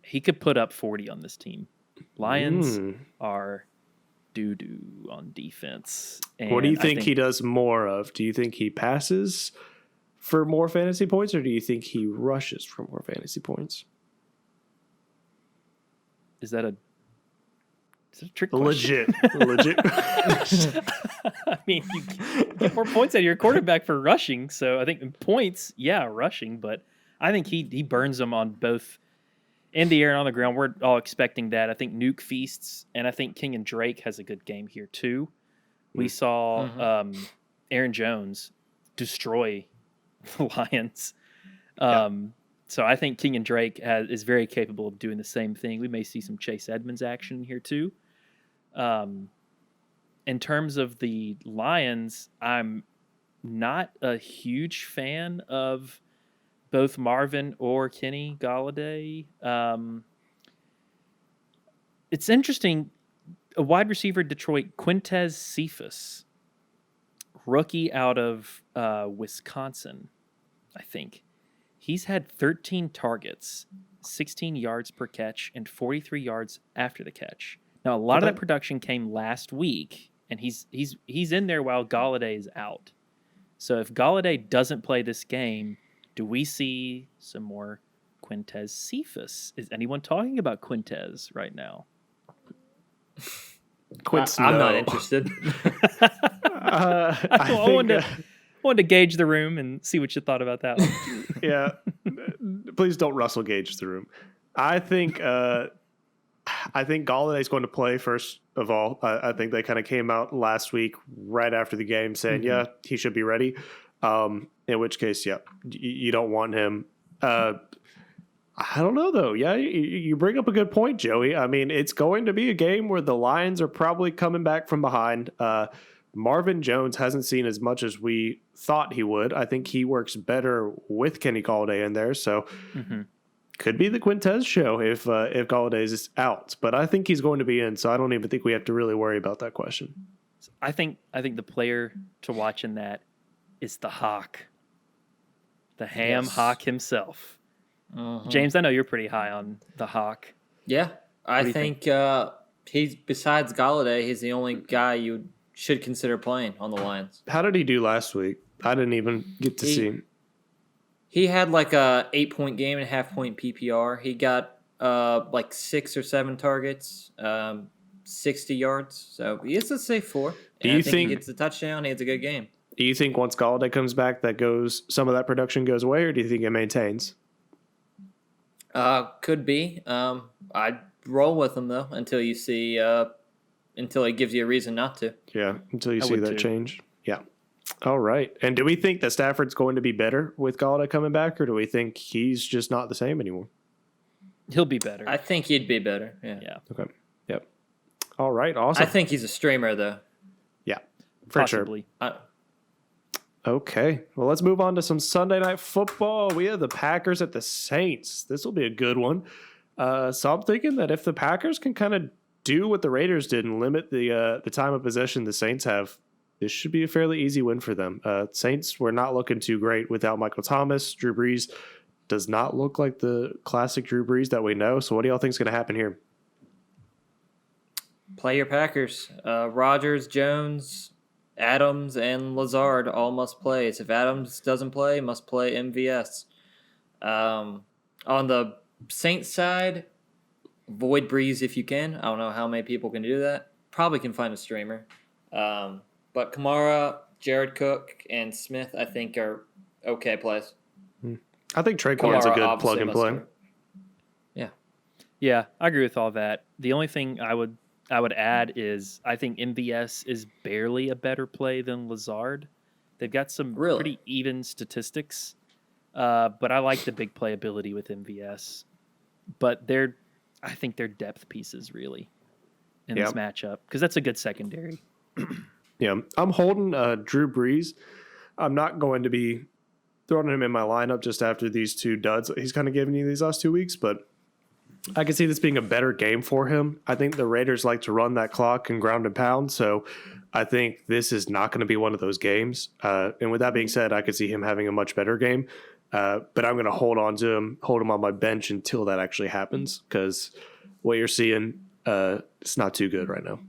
He could put up 40 on this team. Lions are doo-doo on defense. And what do you think he does more of? Do you think he passes for more fantasy points, or do you think he rushes for more fantasy points? Is that a trick question? Legit. I mean, you get more points out of your quarterback for rushing. So I think in points, rushing, but I think he burns them on both in the air and on the ground. We're all expecting that. I think Nuke feasts, and I think King and Drake has a good game here too. We saw Aaron Jones destroy the Lions. So I think King and Drake is very capable of doing the same thing. We may see some Chase Edmonds action here too. In terms of the Lions, I'm not a huge fan of both Marvin or Kenny Golladay. It's interesting. A wide receiver in Detroit, Quintez Cephas, rookie out of Wisconsin, I think. He's had 13 targets, 16 yards per catch, and 43 yards after the catch. Now, a lot of that production came last week, and he's in there while Golladay is out. So if Golladay doesn't play this game, do we see some more Quintez Cephas? Is anyone talking about Quintez right now? I'm not interested. I wanted to gauge the room and see what you thought about that one. Yeah. Please don't Russell gauge the room. I think Galladay's going to play first of all. I think they kind of came out last week right after the game saying, he should be ready. In which case, you don't want him. I don't know, though. Yeah, you bring up a good point, Joey. I mean, it's going to be a game where the Lions are probably coming back from behind. Marvin Jones hasn't seen as much as we thought he would. I think he works better with Kenny Golladay in there. So could be the Quintez show if Golladay is out. But I think he's going to be in, so I don't even think we have to really worry about that question. I think the player to watch in that is the Hawk. The Hawk himself. James, I know you're pretty high on the Hawk. Yeah, I think he's, besides Golladay, he's the only guy you should consider playing on the Lions. How did he do last week? I didn't even get to see him. He had like a 8-point game and a half-point PPR. He got like 6 or 7 targets, 60 yards. So he is a safe 4. Do you think he gets a touchdown? He has a good game. Do you think once Golladay comes back, some of that production goes away, or do you think it maintains? Could be. I'd roll with him though until you see until he gives you a reason not to. Yeah, until you see that change. Yeah. All right. And do we think that Stafford's going to be better with Golladay coming back, or do we think he's just not the same anymore? He'll be better. I think he'd be better. Yeah. Okay. Yep. All right. Awesome. I think he's a streamer though. Yeah. For sure. Okay, well, let's move on to some Sunday Night Football. We have the Packers at the Saints. This will be a good one. So I'm thinking that if the Packers can kind of do what the Raiders did and limit the time of possession the Saints have, this should be a fairly easy win for them. Saints were not looking too great without Michael Thomas. Drew Brees does not look like the classic Drew Brees that we know. So what do y'all think is going to happen here? Play your Packers. Rodgers, Jones, Adams, and Lazard all must play. If Adams doesn't play, must play MVS. On the Saints side, avoid Breeze if you can. I don't know how many people can do that. Probably can find a streamer. But Kamara, Jared Cook, and Smith, I think, are okay plays. I think Traquan's a good plug and play. Yeah. Yeah, I agree with all that. The only thing I would add is I think MVS is barely a better play than Lazard. They've got some pretty even statistics, but I like the big playability with MVS. But I think they're depth pieces really in this matchup because that's a good secondary. Yeah, I'm holding Drew Brees. I'm not going to be throwing him in my lineup just after these two duds he's kind of given you these last 2 weeks, but I can see this being a better game for him. I think the Raiders like to run that clock and ground and pound, so I think this is not going to be one of those games. And with that being said, I could see him having a much better game, but I'm going to hold him on my bench until that actually happens because what you're seeing, it's not too good right now.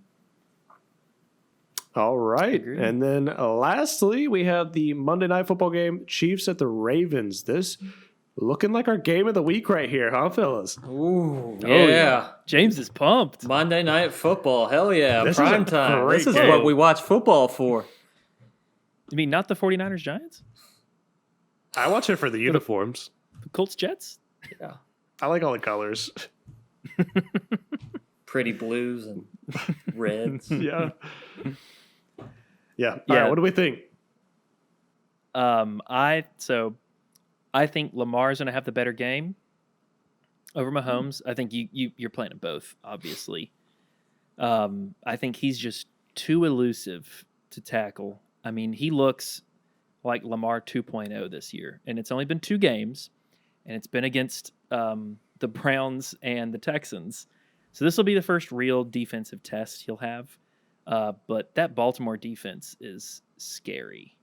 All right. And then lastly, we have the Monday Night Football game, Chiefs at the Ravens. This looking like our game of the week right here, huh, fellas? Ooh, yeah. James is pumped. Monday Night Football. Hell yeah. This Prime is time. This is game. what we watch football for. You mean not the 49ers Giants? I watch it for the uniforms. The Colts Jets? Yeah. I like all the colors. Pretty blues and reds. Yeah. Yeah. All right, what do we think? I think Lamar's going to have the better game over Mahomes. I think you're playing them both, obviously. I think he's just too elusive to tackle. I mean, he looks like Lamar 2.0 this year, and it's only been 2 games, and it's been against the Browns and the Texans. So this will be the first real defensive test he'll have. But that Baltimore defense is scary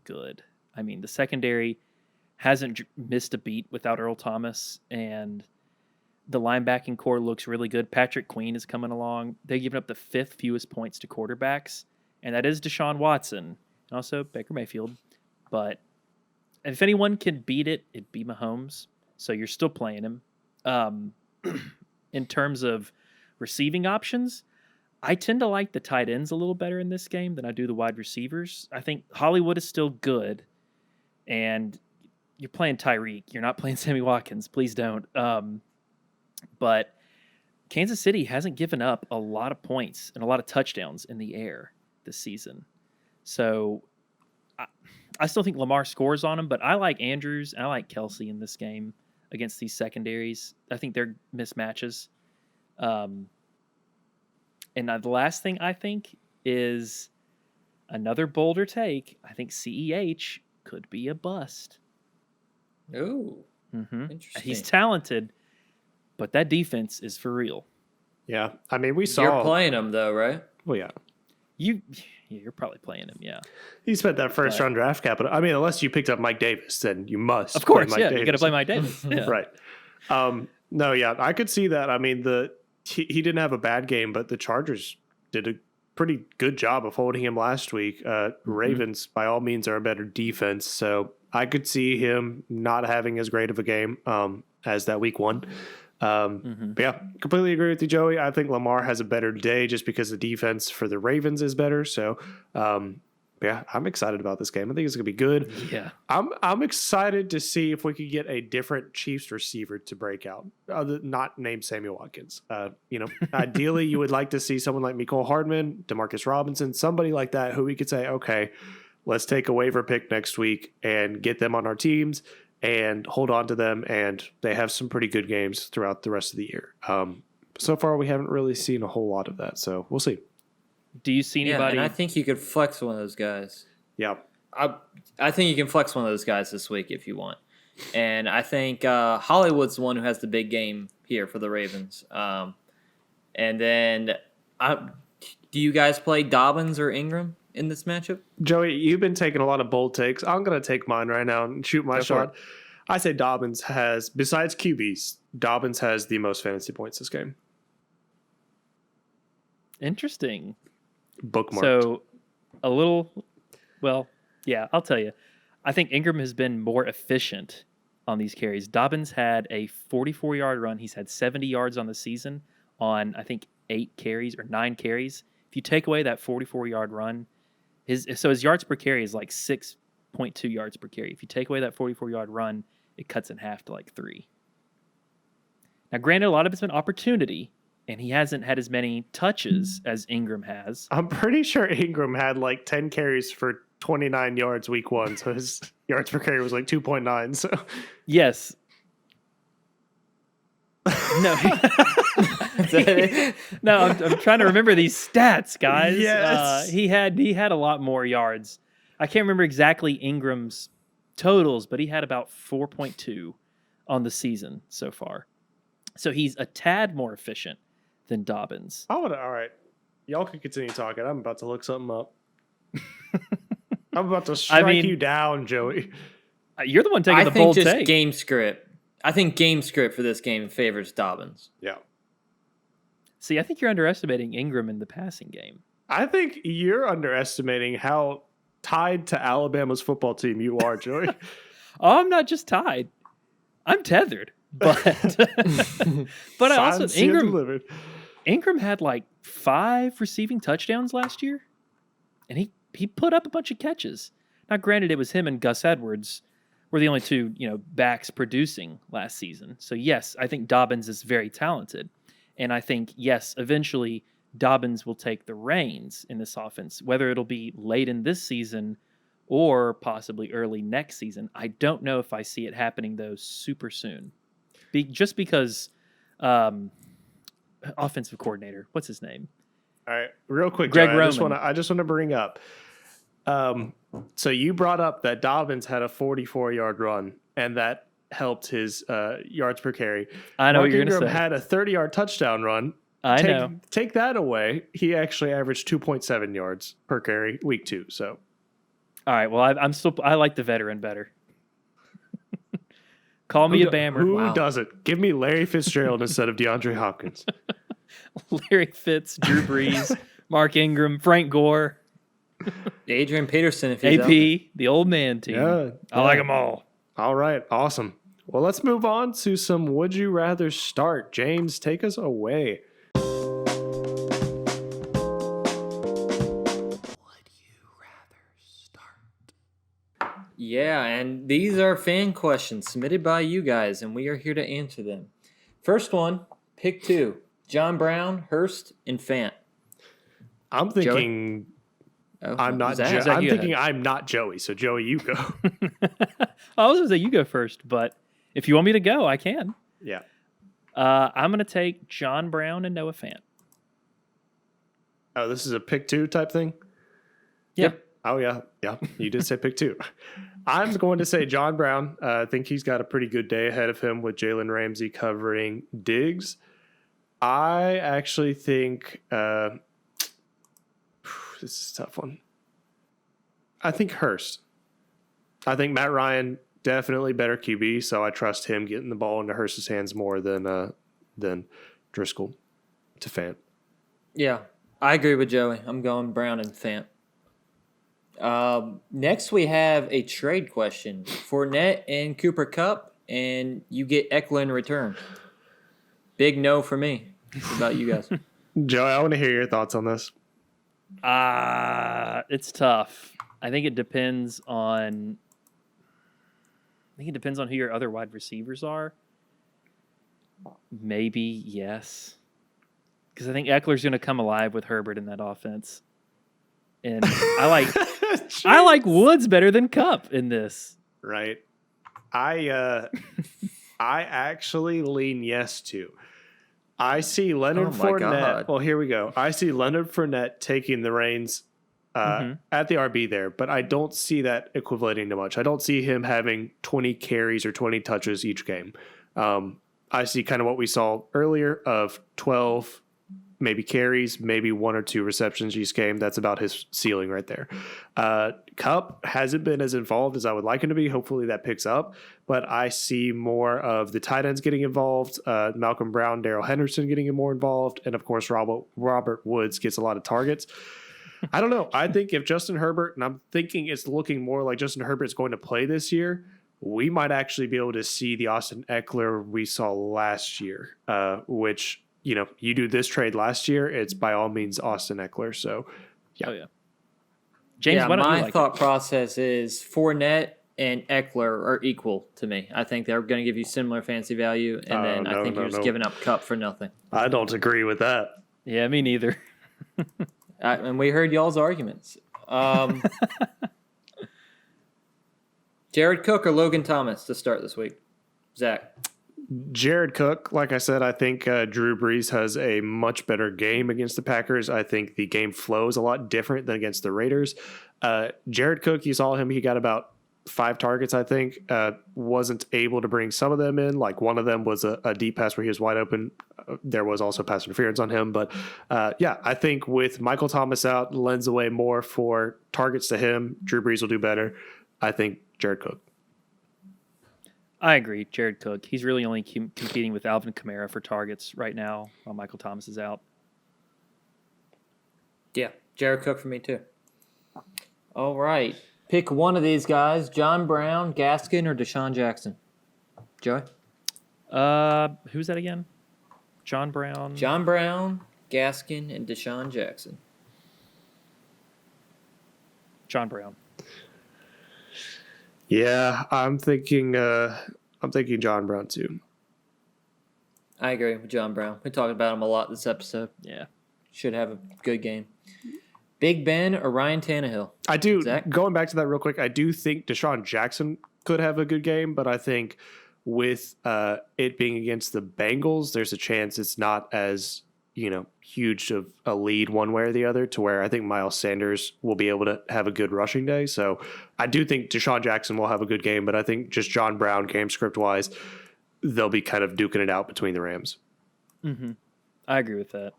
good. I mean, the secondary hasn't missed a beat without Earl Thomas, and the linebacking core looks really good. Patrick Queen is coming along. They've given up the 5th fewest points to quarterbacks, and that is Deshaun Watson and also Baker Mayfield. But if anyone can beat it, it'd be Mahomes. So you're still playing him. In terms of receiving options, I tend to like the tight ends a little better in this game than I do the wide receivers. I think Hollywood is still good, and you're playing Tyreek. You're not playing Sammy Watkins. Please don't. But Kansas City hasn't given up a lot of points and a lot of touchdowns in the air this season. So I still think Lamar scores on him, but I like Andrews and I like Kelsey in this game against these secondaries. I think they're mismatches. And the last thing I think is another bolder take. I think CEH could be a bust. Ooh. Interesting. He's talented, but that defense is for real. Yeah. I mean, we saw... You're playing him, though, right? Well, yeah. You're probably playing him, yeah. He spent that first-round draft capital. I mean, unless you picked up Mike Davis, then you must. Of course, play Mike Davis. You got to play Mike Davis. Yeah. Right. No, yeah, I could see that. I mean, he didn't have a bad game, but the Chargers did a pretty good job of holding him last week. Ravens, by all means, are a better defense, so I could see him not having as great of a game as that week 1. But yeah, completely agree with you, Joey. I think Lamar has a better day just because the defense for the Ravens is better. So, yeah, I'm excited about this game. I think it's gonna be good. Yeah, I'm excited to see if we could get a different Chiefs receiver to break out, not named Samuel Watkins. Ideally, you would like to see someone like Mecole Hardman, Demarcus Robinson, somebody like that who we could say, okay, let's take a waiver pick next week and get them on our teams and hold on to them, and they have some pretty good games throughout the rest of the year. So far, we haven't really seen a whole lot of that, so we'll see. Do you see anybody? Yeah, and I think you could flex one of those guys. Yeah. I think you can flex one of those guys this week if you want. And I think Hollywood's the one who has the big game here for the Ravens. And then do you guys play Dobbins or Ingram in this matchup? Joey, you've been taking a lot of bold takes. I'm going to take mine right now and shoot my shot. I say Dobbins has, besides QBs, Dobbins has the most fantasy points this game. Interesting. Bookmarked. So I'll tell you. I think Ingram has been more efficient on these carries. Dobbins had a 44-yard run. He's had 70 yards on the season on, I think, 8 carries or 9 carries. If you take away that 44-yard run, his yards per carry is like 6.2 yards per carry. If you take away that 44-yard run, it cuts in half to like 3. Now, granted, a lot of it's been opportunity, and he hasn't had as many touches as Ingram has. I'm pretty sure Ingram had like 10 carries for 29 yards week 1, so his yards per carry was like 2.9. So yes. No. No, I'm trying to remember these stats, guys. Yes. He had a lot more yards. I can't remember exactly Ingram's totals, but he had about 4.2 on the season so far. So he's a tad more efficient than Dobbins. all right. Y'all can continue talking. I'm about to look something up. I'm about to strike you down, Joey. You're the one taking the bold take. I think just game script. I think game script for this game favors Dobbins. Yeah. See, I think you're underestimating Ingram in the passing game. I think you're underestimating how tied to Alabama's football team you are, Joey. Oh, I'm not just tied. I'm tethered. But but I also Ingram had like 5 receiving touchdowns last year, and he put up a bunch of catches. Now, granted, it was him and Gus Edwards were the only 2 backs producing last season. So yes, I think Dobbins is very talented, and I think yes, eventually Dobbins will take the reins in this offense, whether it'll be late in this season or possibly early next season. I don't know if I see it happening though super soon. Just because offensive coordinator, what's his name? All right, real quick, Greg Joey, Roman. I just want to bring up. So you brought up that Dobbins had a 44-yard run, and that helped his yards per carry. I know Mark what you're going to Ingram say. had a 30-yard touchdown run. I know. Take that away. He actually averaged 2.7 yards per carry week 2. So, all right. Well, I like the veteran better. Call me a Bammer. Who doesn't? Give me Larry Fitzgerald instead of DeAndre Hopkins. Larry Fitz, Drew Brees, Mark Ingram, Frank Gore, Adrian Peterson, if he's AP, out there. the old man team. Yeah, I like them all. All right, awesome. Well, let's move on to some Would You Rather start. James, take us away. Yeah, and these are fan questions submitted by you guys, and we are here to answer them. First one, pick 2. John Brown, Hurst, and Fant. I'm thinking I'm not Joey. So Joey, you go. I was going to say you go first, but if you want me to go, I can. Yeah. I'm going to take John Brown and Noah Fant. Oh, this is a pick 2 type thing? Yep. Oh, yeah. Yeah, you did say pick 2. I'm going to say John Brown. I think he's got a pretty good day ahead of him with Jalen Ramsey covering Diggs. I actually think this is a tough one. I think Hurst. I think Matt Ryan definitely better QB, so I trust him getting the ball into Hurst's hands more than Driscoll to Fant. Yeah, I agree with Joey. I'm going Brown and Fant. Next, we have a trade question. Fournette and Cooper Kupp, and you get Eckler in return. Big no for me. What about you guys? Joey, I want to hear your thoughts on this. It's tough. I think it depends on who your other wide receivers are. Maybe yes, because I think Eckler's going to come alive with Herbert in that offense, and I like Woods better than Kupp in this. Right. I actually lean yes to. I see Leonard Fournette. God. Well, here we go. I see Leonard Fournette taking the reins at the RB there, but I don't see that equivalating to much. I don't see him having 20 carries or 20 touches each game. I see kind of what we saw earlier of 12 maybe carries, maybe 1 or 2 receptions each game. That's about his ceiling right there. Kupp hasn't been as involved as I would like him to be. Hopefully that picks up. But I see more of the tight ends getting involved, Malcolm Brown, Darrell Henderson getting more involved, and, of course, Robert Woods gets a lot of targets. I don't know. I think if Justin Herbert, and I'm thinking it's looking more like Justin Herbert's going to play this year, we might actually be able to see the Austin Eckler we saw last year, which, you do this trade last year, it's by all means Austin Eckler. So, yeah. Oh, yeah. James, why don't you my like thought process is Fournette and Eckler are equal to me. I think they're going to give you similar fantasy value, and then I think you're just giving up Kupp for nothing. I don't agree with that. Yeah, me neither. And we heard y'all's arguments. Jared Cook or Logan Thomas to start this week? Zach. Jared Cook, like I said, I think Drew Brees has a much better game against the Packers. I think the game flows a lot different than against the Raiders. Jared Cook, you saw him. He got about 5 targets, I think. Wasn't able to bring some of them in. Like one of them was a deep pass where he was wide open. There was also pass interference on him. But I think with Michael Thomas out, lends away more for targets to him. Drew Brees will do better. I think Jared Cook. I agree. Jared Cook. He's really only competing with Alvin Kamara for targets right now while Michael Thomas is out. Yeah, Jared Cook for me too. All right. Pick one of these guys, John Brown, Gaskin, or Deshaun Jackson. Joey? Who's that again? John Brown, Gaskin, and Deshaun Jackson. John Brown. Yeah, I'm thinking John Brown too. I agree with John Brown. We talked about him a lot this episode. Yeah. Should have a good game. Big Ben or Ryan Tannehill? I do. Zach? Going back to that real quick, I do think Deshaun Jackson could have a good game, but I think with it being against the Bengals, there's a chance it's not as huge of a lead one way or the other, to where I think Miles Sanders will be able to have a good rushing day. So I do think Deshaun Jackson will have a good game, but I think just John Brown, game script wise, they'll be kind of duking it out between the Rams. Mm-hmm. I agree with that.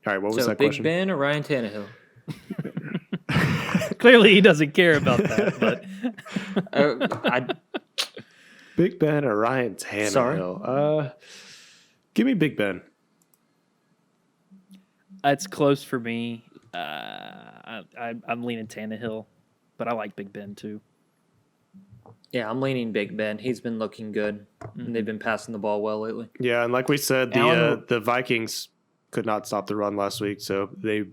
All right, what was that Big question? Big Ben or Ryan Tannehill? Clearly, he doesn't care about that. But Big Ben or Ryan Tannehill? Sorry? Give me Big Ben. It's close for me. I'm leaning Tannehill, but I like Big Ben too. Yeah, I'm leaning Big Ben. He's been looking good, and they've been passing the ball well lately. Yeah, and like we said, the Vikings could not stop the run last week, so they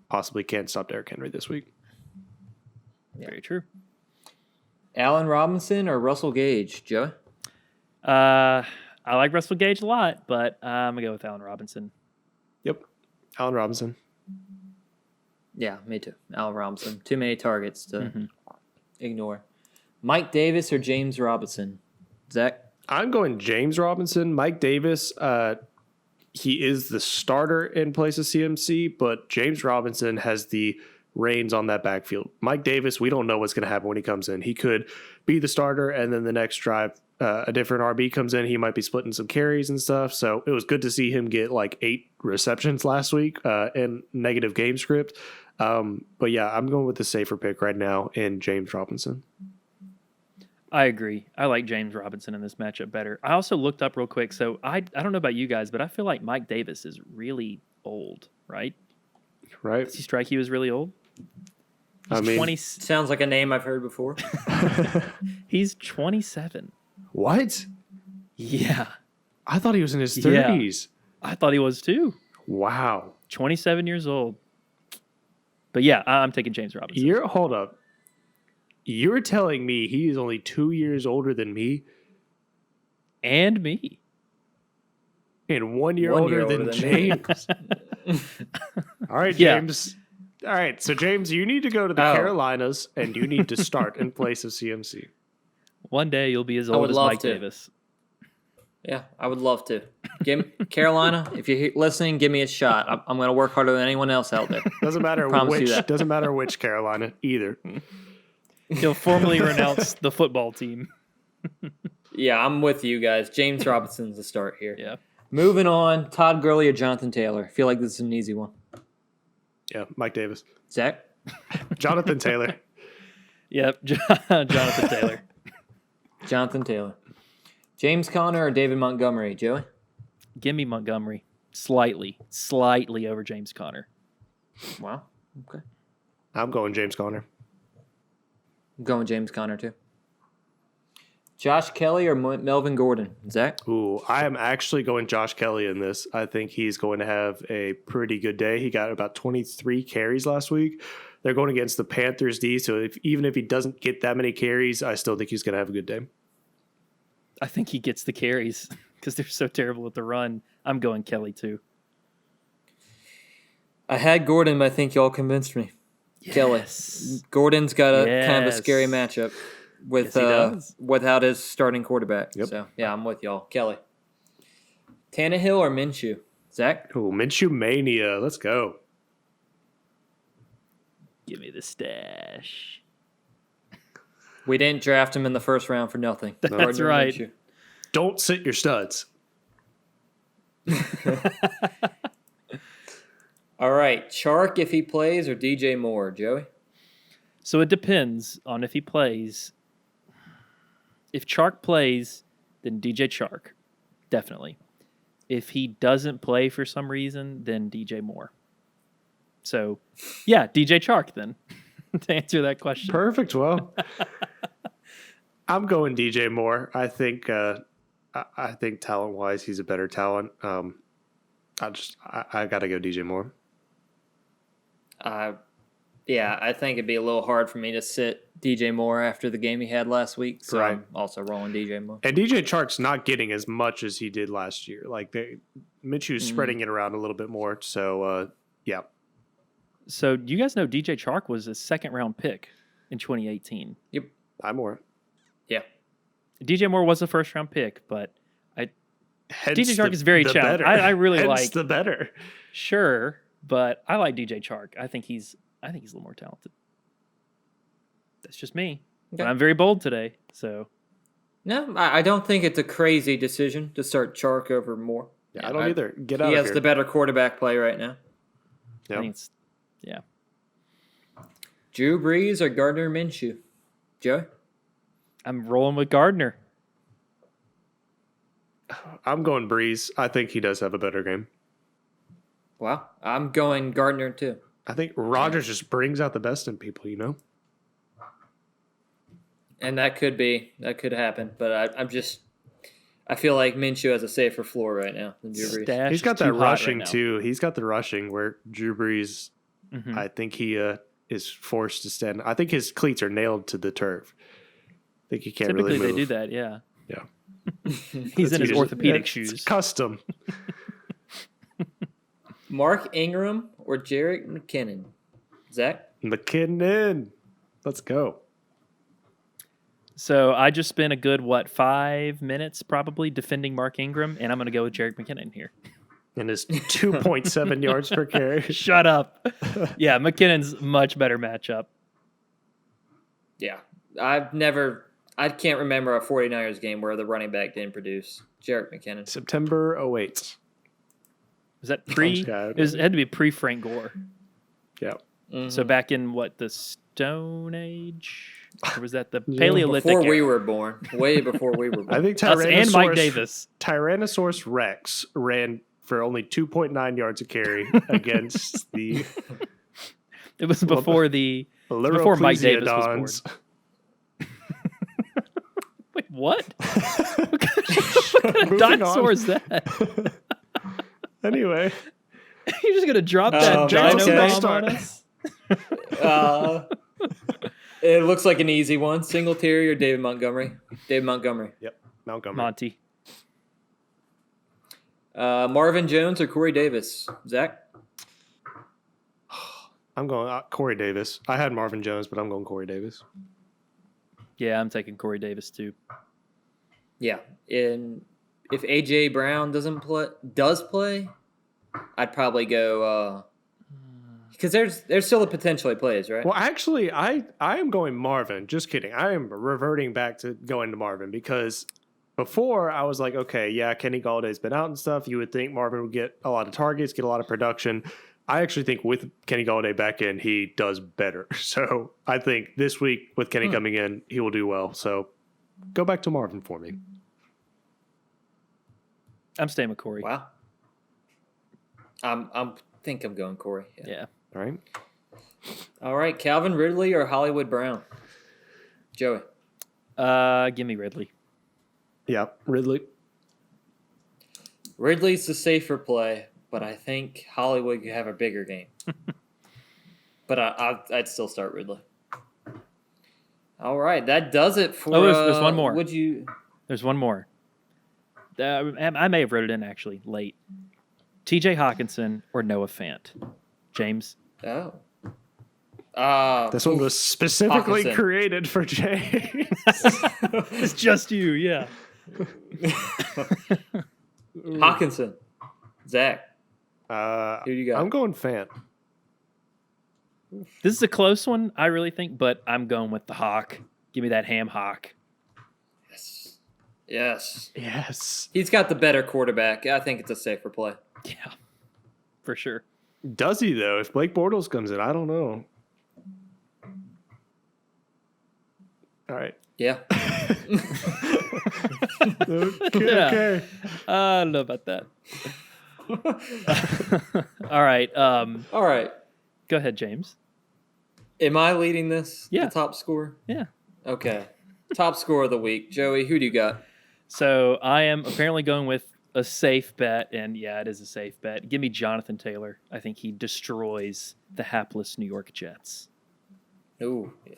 possibly can't stop Derrick Henry this week. Yeah. Very true. Allen Robinson or Russell Gage, Joe? I like Russell Gage a lot, but I'm going to go with Allen Robinson. Yep, Allen Robinson. Yeah, me too. Allen Robinson. Too many targets to ignore. Mike Davis or James Robinson? Zach? I'm going James Robinson. Mike Davis, he is the starter in place of CMC, but James Robinson has the reins on that backfield. Mike Davis, we don't know what's going to happen when he comes in. He could be the starter, and then the next drive, a different RB comes in. He might be splitting some carries and stuff. So it was good to see him get like 8 receptions last week in negative game script. But yeah, I'm going with the safer pick right now in James Robinson. I agree. I like James Robinson in this matchup better. I also looked up real quick. So I don't know about you guys, but I feel like Mike Davis is really old, right? Right. Does he strike you as really old? He's 20. Sounds like a name I've heard before. He's 27. What? Yeah. I thought he was in his 30s. Yeah. I thought he was too. Wow. 27 years old. But yeah, I'm taking James Robinson. Hold up. You're telling me he is only 2 years older than me? And me. And 1 year older than James. All right, Yeah. James. All right, so James, you need to go to the Carolinas, and you need to start in place of CMC. One day you'll be as old as Mike Davis. Yeah, I would love to. Carolina, if you're listening, give me a shot. I'm going to work harder than anyone else out there. Doesn't matter which Carolina either. He'll formally renounce the football team. Yeah, I'm with you guys. James Robinson's the start here. Yeah. Moving on, Todd Gurley or Jonathan Taylor? I feel like this is an easy one. Yeah, Mike Davis. Zach? Jonathan Taylor. Yep, Jonathan Taylor. Jonathan Taylor. James Conner or David Montgomery? Joey? Give me Montgomery. Slightly over James Conner. Wow. Okay. I'm going James Conner. I'm going James Conner too. Josh Kelly or Melvin Gordon? Zach? Ooh, I am actually going Josh Kelly in this. I think he's going to have a pretty good day. He got about 23 carries last week. They're going against the Panthers D, so even if he doesn't get that many carries, I still think he's going to have a good day. I think he gets the carries because they're so terrible at the run. I'm going Kelly too. I had Gordon, but I think y'all convinced me. Yes. Kelly. Gordon's got a kind of a scary matchup with without his starting quarterback. Yep. So, yeah, I'm with y'all. Kelly. Tannehill or Minshew? Zach? Ooh, Minshew Mania. Let's go. Give me the stash. We didn't draft him in the first round for nothing. That's Gardner right. Minshew. Don't sit your studs. All right. Chark if he plays or DJ Moore? Joey? So it depends on if he plays. If Chark plays, then DJ Chark. Definitely. If he doesn't play for some reason, then DJ Moore. So, yeah, DJ Chark then, to answer that question. Perfect. Well, I'm going DJ Moore. I think talent wise, he's a better talent. I got to go DJ Moore. Yeah, I think it'd be a little hard for me to sit DJ Moore after the game he had last week. So Right. I'm also rolling DJ Moore. And DJ Chark's not getting as much as he did last year. Like Minshew's spreading it around a little bit more. So yeah. So you guys know DJ Chark was a second-round pick in 2018. Yep. I'm more. Yeah. DJ Moore was a first-round pick, but Hence DJ Chark is very challenging. better. I really Hence like the better. Sure, but I like DJ Chark. I think he's a little more talented. That's just me. Okay. But I'm very bold today, so No, I don't think it's a crazy decision to start Chark over Moore. Yeah, I don't either. Get out He of has here. the better quarterback play right now. I Yep. think it's Drew Brees or Gardner Minshew? Joey? I'm rolling with Gardner. I'm going Breeze. I think he does have a better game. Wow. I'm going Gardner too. I think Rodgers just brings out the best in people, you know? And that could happen. But I feel like Minshew has a safer floor right now than Drew Brees. Stash He's got is too that hot rushing, right now. too. He's got the rushing where Drew Brees, Mhm. I think he is forced to stand. I think his cleats are nailed to the turf. I think he can't Typically really move. they do that, yeah. Yeah. He's in his It's- orthopedic it's shoes. custom. Mark Ingram or Jerick McKinnon? Zach? McKinnon. Let's go. So I just spent a good 5 minutes probably defending Mark Ingram, and I'm going to go with Jerick McKinnon here. And his 2.7 yards per carry. Shut up. Yeah, McKinnon's much better matchup. Yeah. I can't remember a 49ers game where the running back didn't produce. Jerick McKinnon. September 08. Was that pre? Yeah. It had to be pre Frank Gore. Yeah. Mm-hmm. So back in the Stone Age, or was that the Yeah. Paleolithic? Before we era? were born. Way before we were born. I think Us and Mike Davis. Tyrannosaurus Rex ran for only 2.9 yards a carry against the It was before before Mike Davis was born. Wait, what? What kind of Moving dinosaur on. is that? Anyway, You're just gonna drop that James, dino okay. bomb Start. on us? It looks like an easy one. Singletary or David Montgomery? David Montgomery. yep, Montgomery. Monty. Marvin Jones or Corey Davis? Zach? I'm going Corey Davis. I had Marvin Jones, but I'm going Corey Davis. Yeah, I'm taking Corey Davis too. Yeah. And if AJ Brown does play, I'd probably go because there's still a potential he plays, right? Well, actually, I am going Marvin. Just kidding. I am reverting back to going to Marvin because before I was like, okay, yeah, Kenny Galladay's been out and stuff. You would think Marvin would get a lot of targets, get a lot of production. I actually think with Kenny Galladay back in, he does better. So I think this week with Kenny coming in, he will do well. So go back to Marvin for me. I'm staying with Corey. Wow. Think I'm going Corey. Yeah. All right. All right, Calvin Ridley or Hollywood Brown? Joey. Give me Ridley. Yeah, Ridley. Ridley's the safer play, but I think Hollywood could have a bigger game. But I'd still start Ridley. All right, that does it for. There's one more. Would you? There's one more. I may have wrote it in actually late. T.J. Hawkinson or Noah Fant. James. Oh. This one was specifically Hawkinson. created for James. It's just you, yeah. Hawkinson. Zach. Who you got? I'm going Fant. This is a close one, I really think, but I'm going with the Hawk. Give me that ham Hawk. Yes. Yes. Yes. He's got the better quarterback. I think it's a safer play. Yeah, for sure. Does he, though? If Blake Bortles comes in, I don't know. All right. Yeah. Okay. I don't know about that. All right. All right. Go ahead, James. Am I leading this? Yeah. The top score? Yeah. Okay. Top score of the week. Joey, who do you got? So I am apparently going with a safe bet, and yeah, it is a safe bet. Give me Jonathan Taylor. I think he destroys the hapless New York Jets. Ooh, yeah.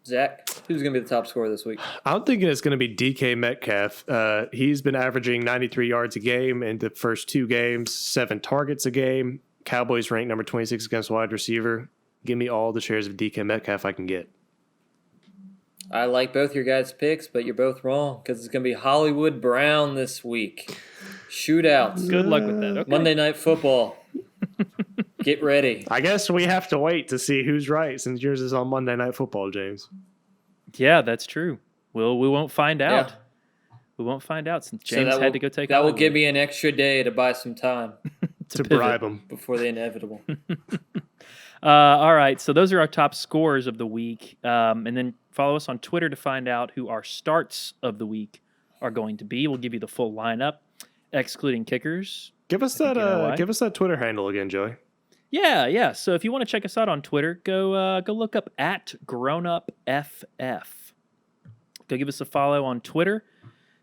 Zach, who's going to be the top scorer this week? I'm thinking it's going to be DK Metcalf. He's been averaging 93 yards a game in the first 2 games, 7 targets a game. Cowboys ranked number 26 against wide receiver. Give me all the shares of DK Metcalf I can get. I like both your guys' picks, but you're both wrong because it's going to be Hollywood Brown this week. Shootouts. Good luck with that. Okay. Monday Night Football. Get ready. I guess we have to wait to see who's right since yours is on Monday Night Football, James. Yeah, that's true. We won't find out. Yeah. We won't find out since So James that had to go take That will Hollywood give me an extra day to buy some time To pivot. bribe him. before the inevitable. All right, so those are our top scores of the week. And then follow us on Twitter to find out who our starts of the week are going to be. We'll give you the full lineup, excluding kickers. Give us that Twitter handle again, Joey. Yeah. So if you want to check us out on Twitter, go look up @GrownUpFF. Go give us a follow on Twitter.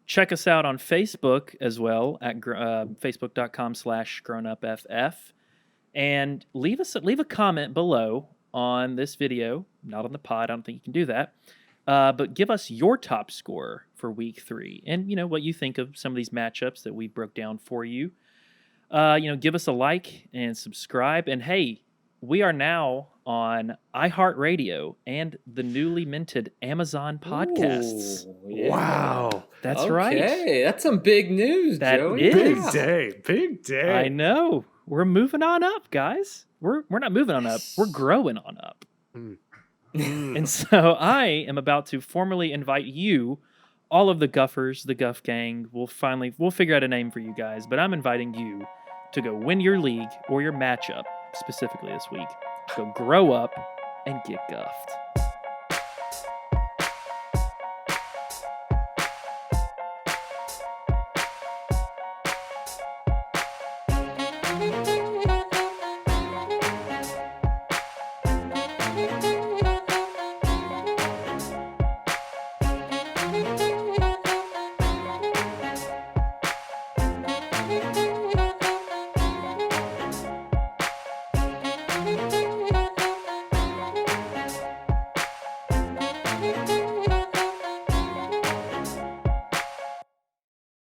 Check us out on Facebook as well at facebook.com/GrownUpFF. And leave a comment below on this video. Not on the pod. I don't think you can do that. But give us your top score for week 3. And, what you think of some of these matchups that we broke down for you. Give us a like and subscribe. And, hey, we are now on iHeartRadio and the newly minted Amazon Podcasts. Ooh, yeah. Wow. That's right. Okay, that's some big news, That Joey. is. Big day. I know. We're moving on up, guys. We're not moving on up. We're growing on up. And so I am about to formally invite you, all of the Guffers, the Guff Gang. We'll figure out a name for you guys, but I'm inviting you to go win your league or your matchup specifically this week. Go grow up and get guffed.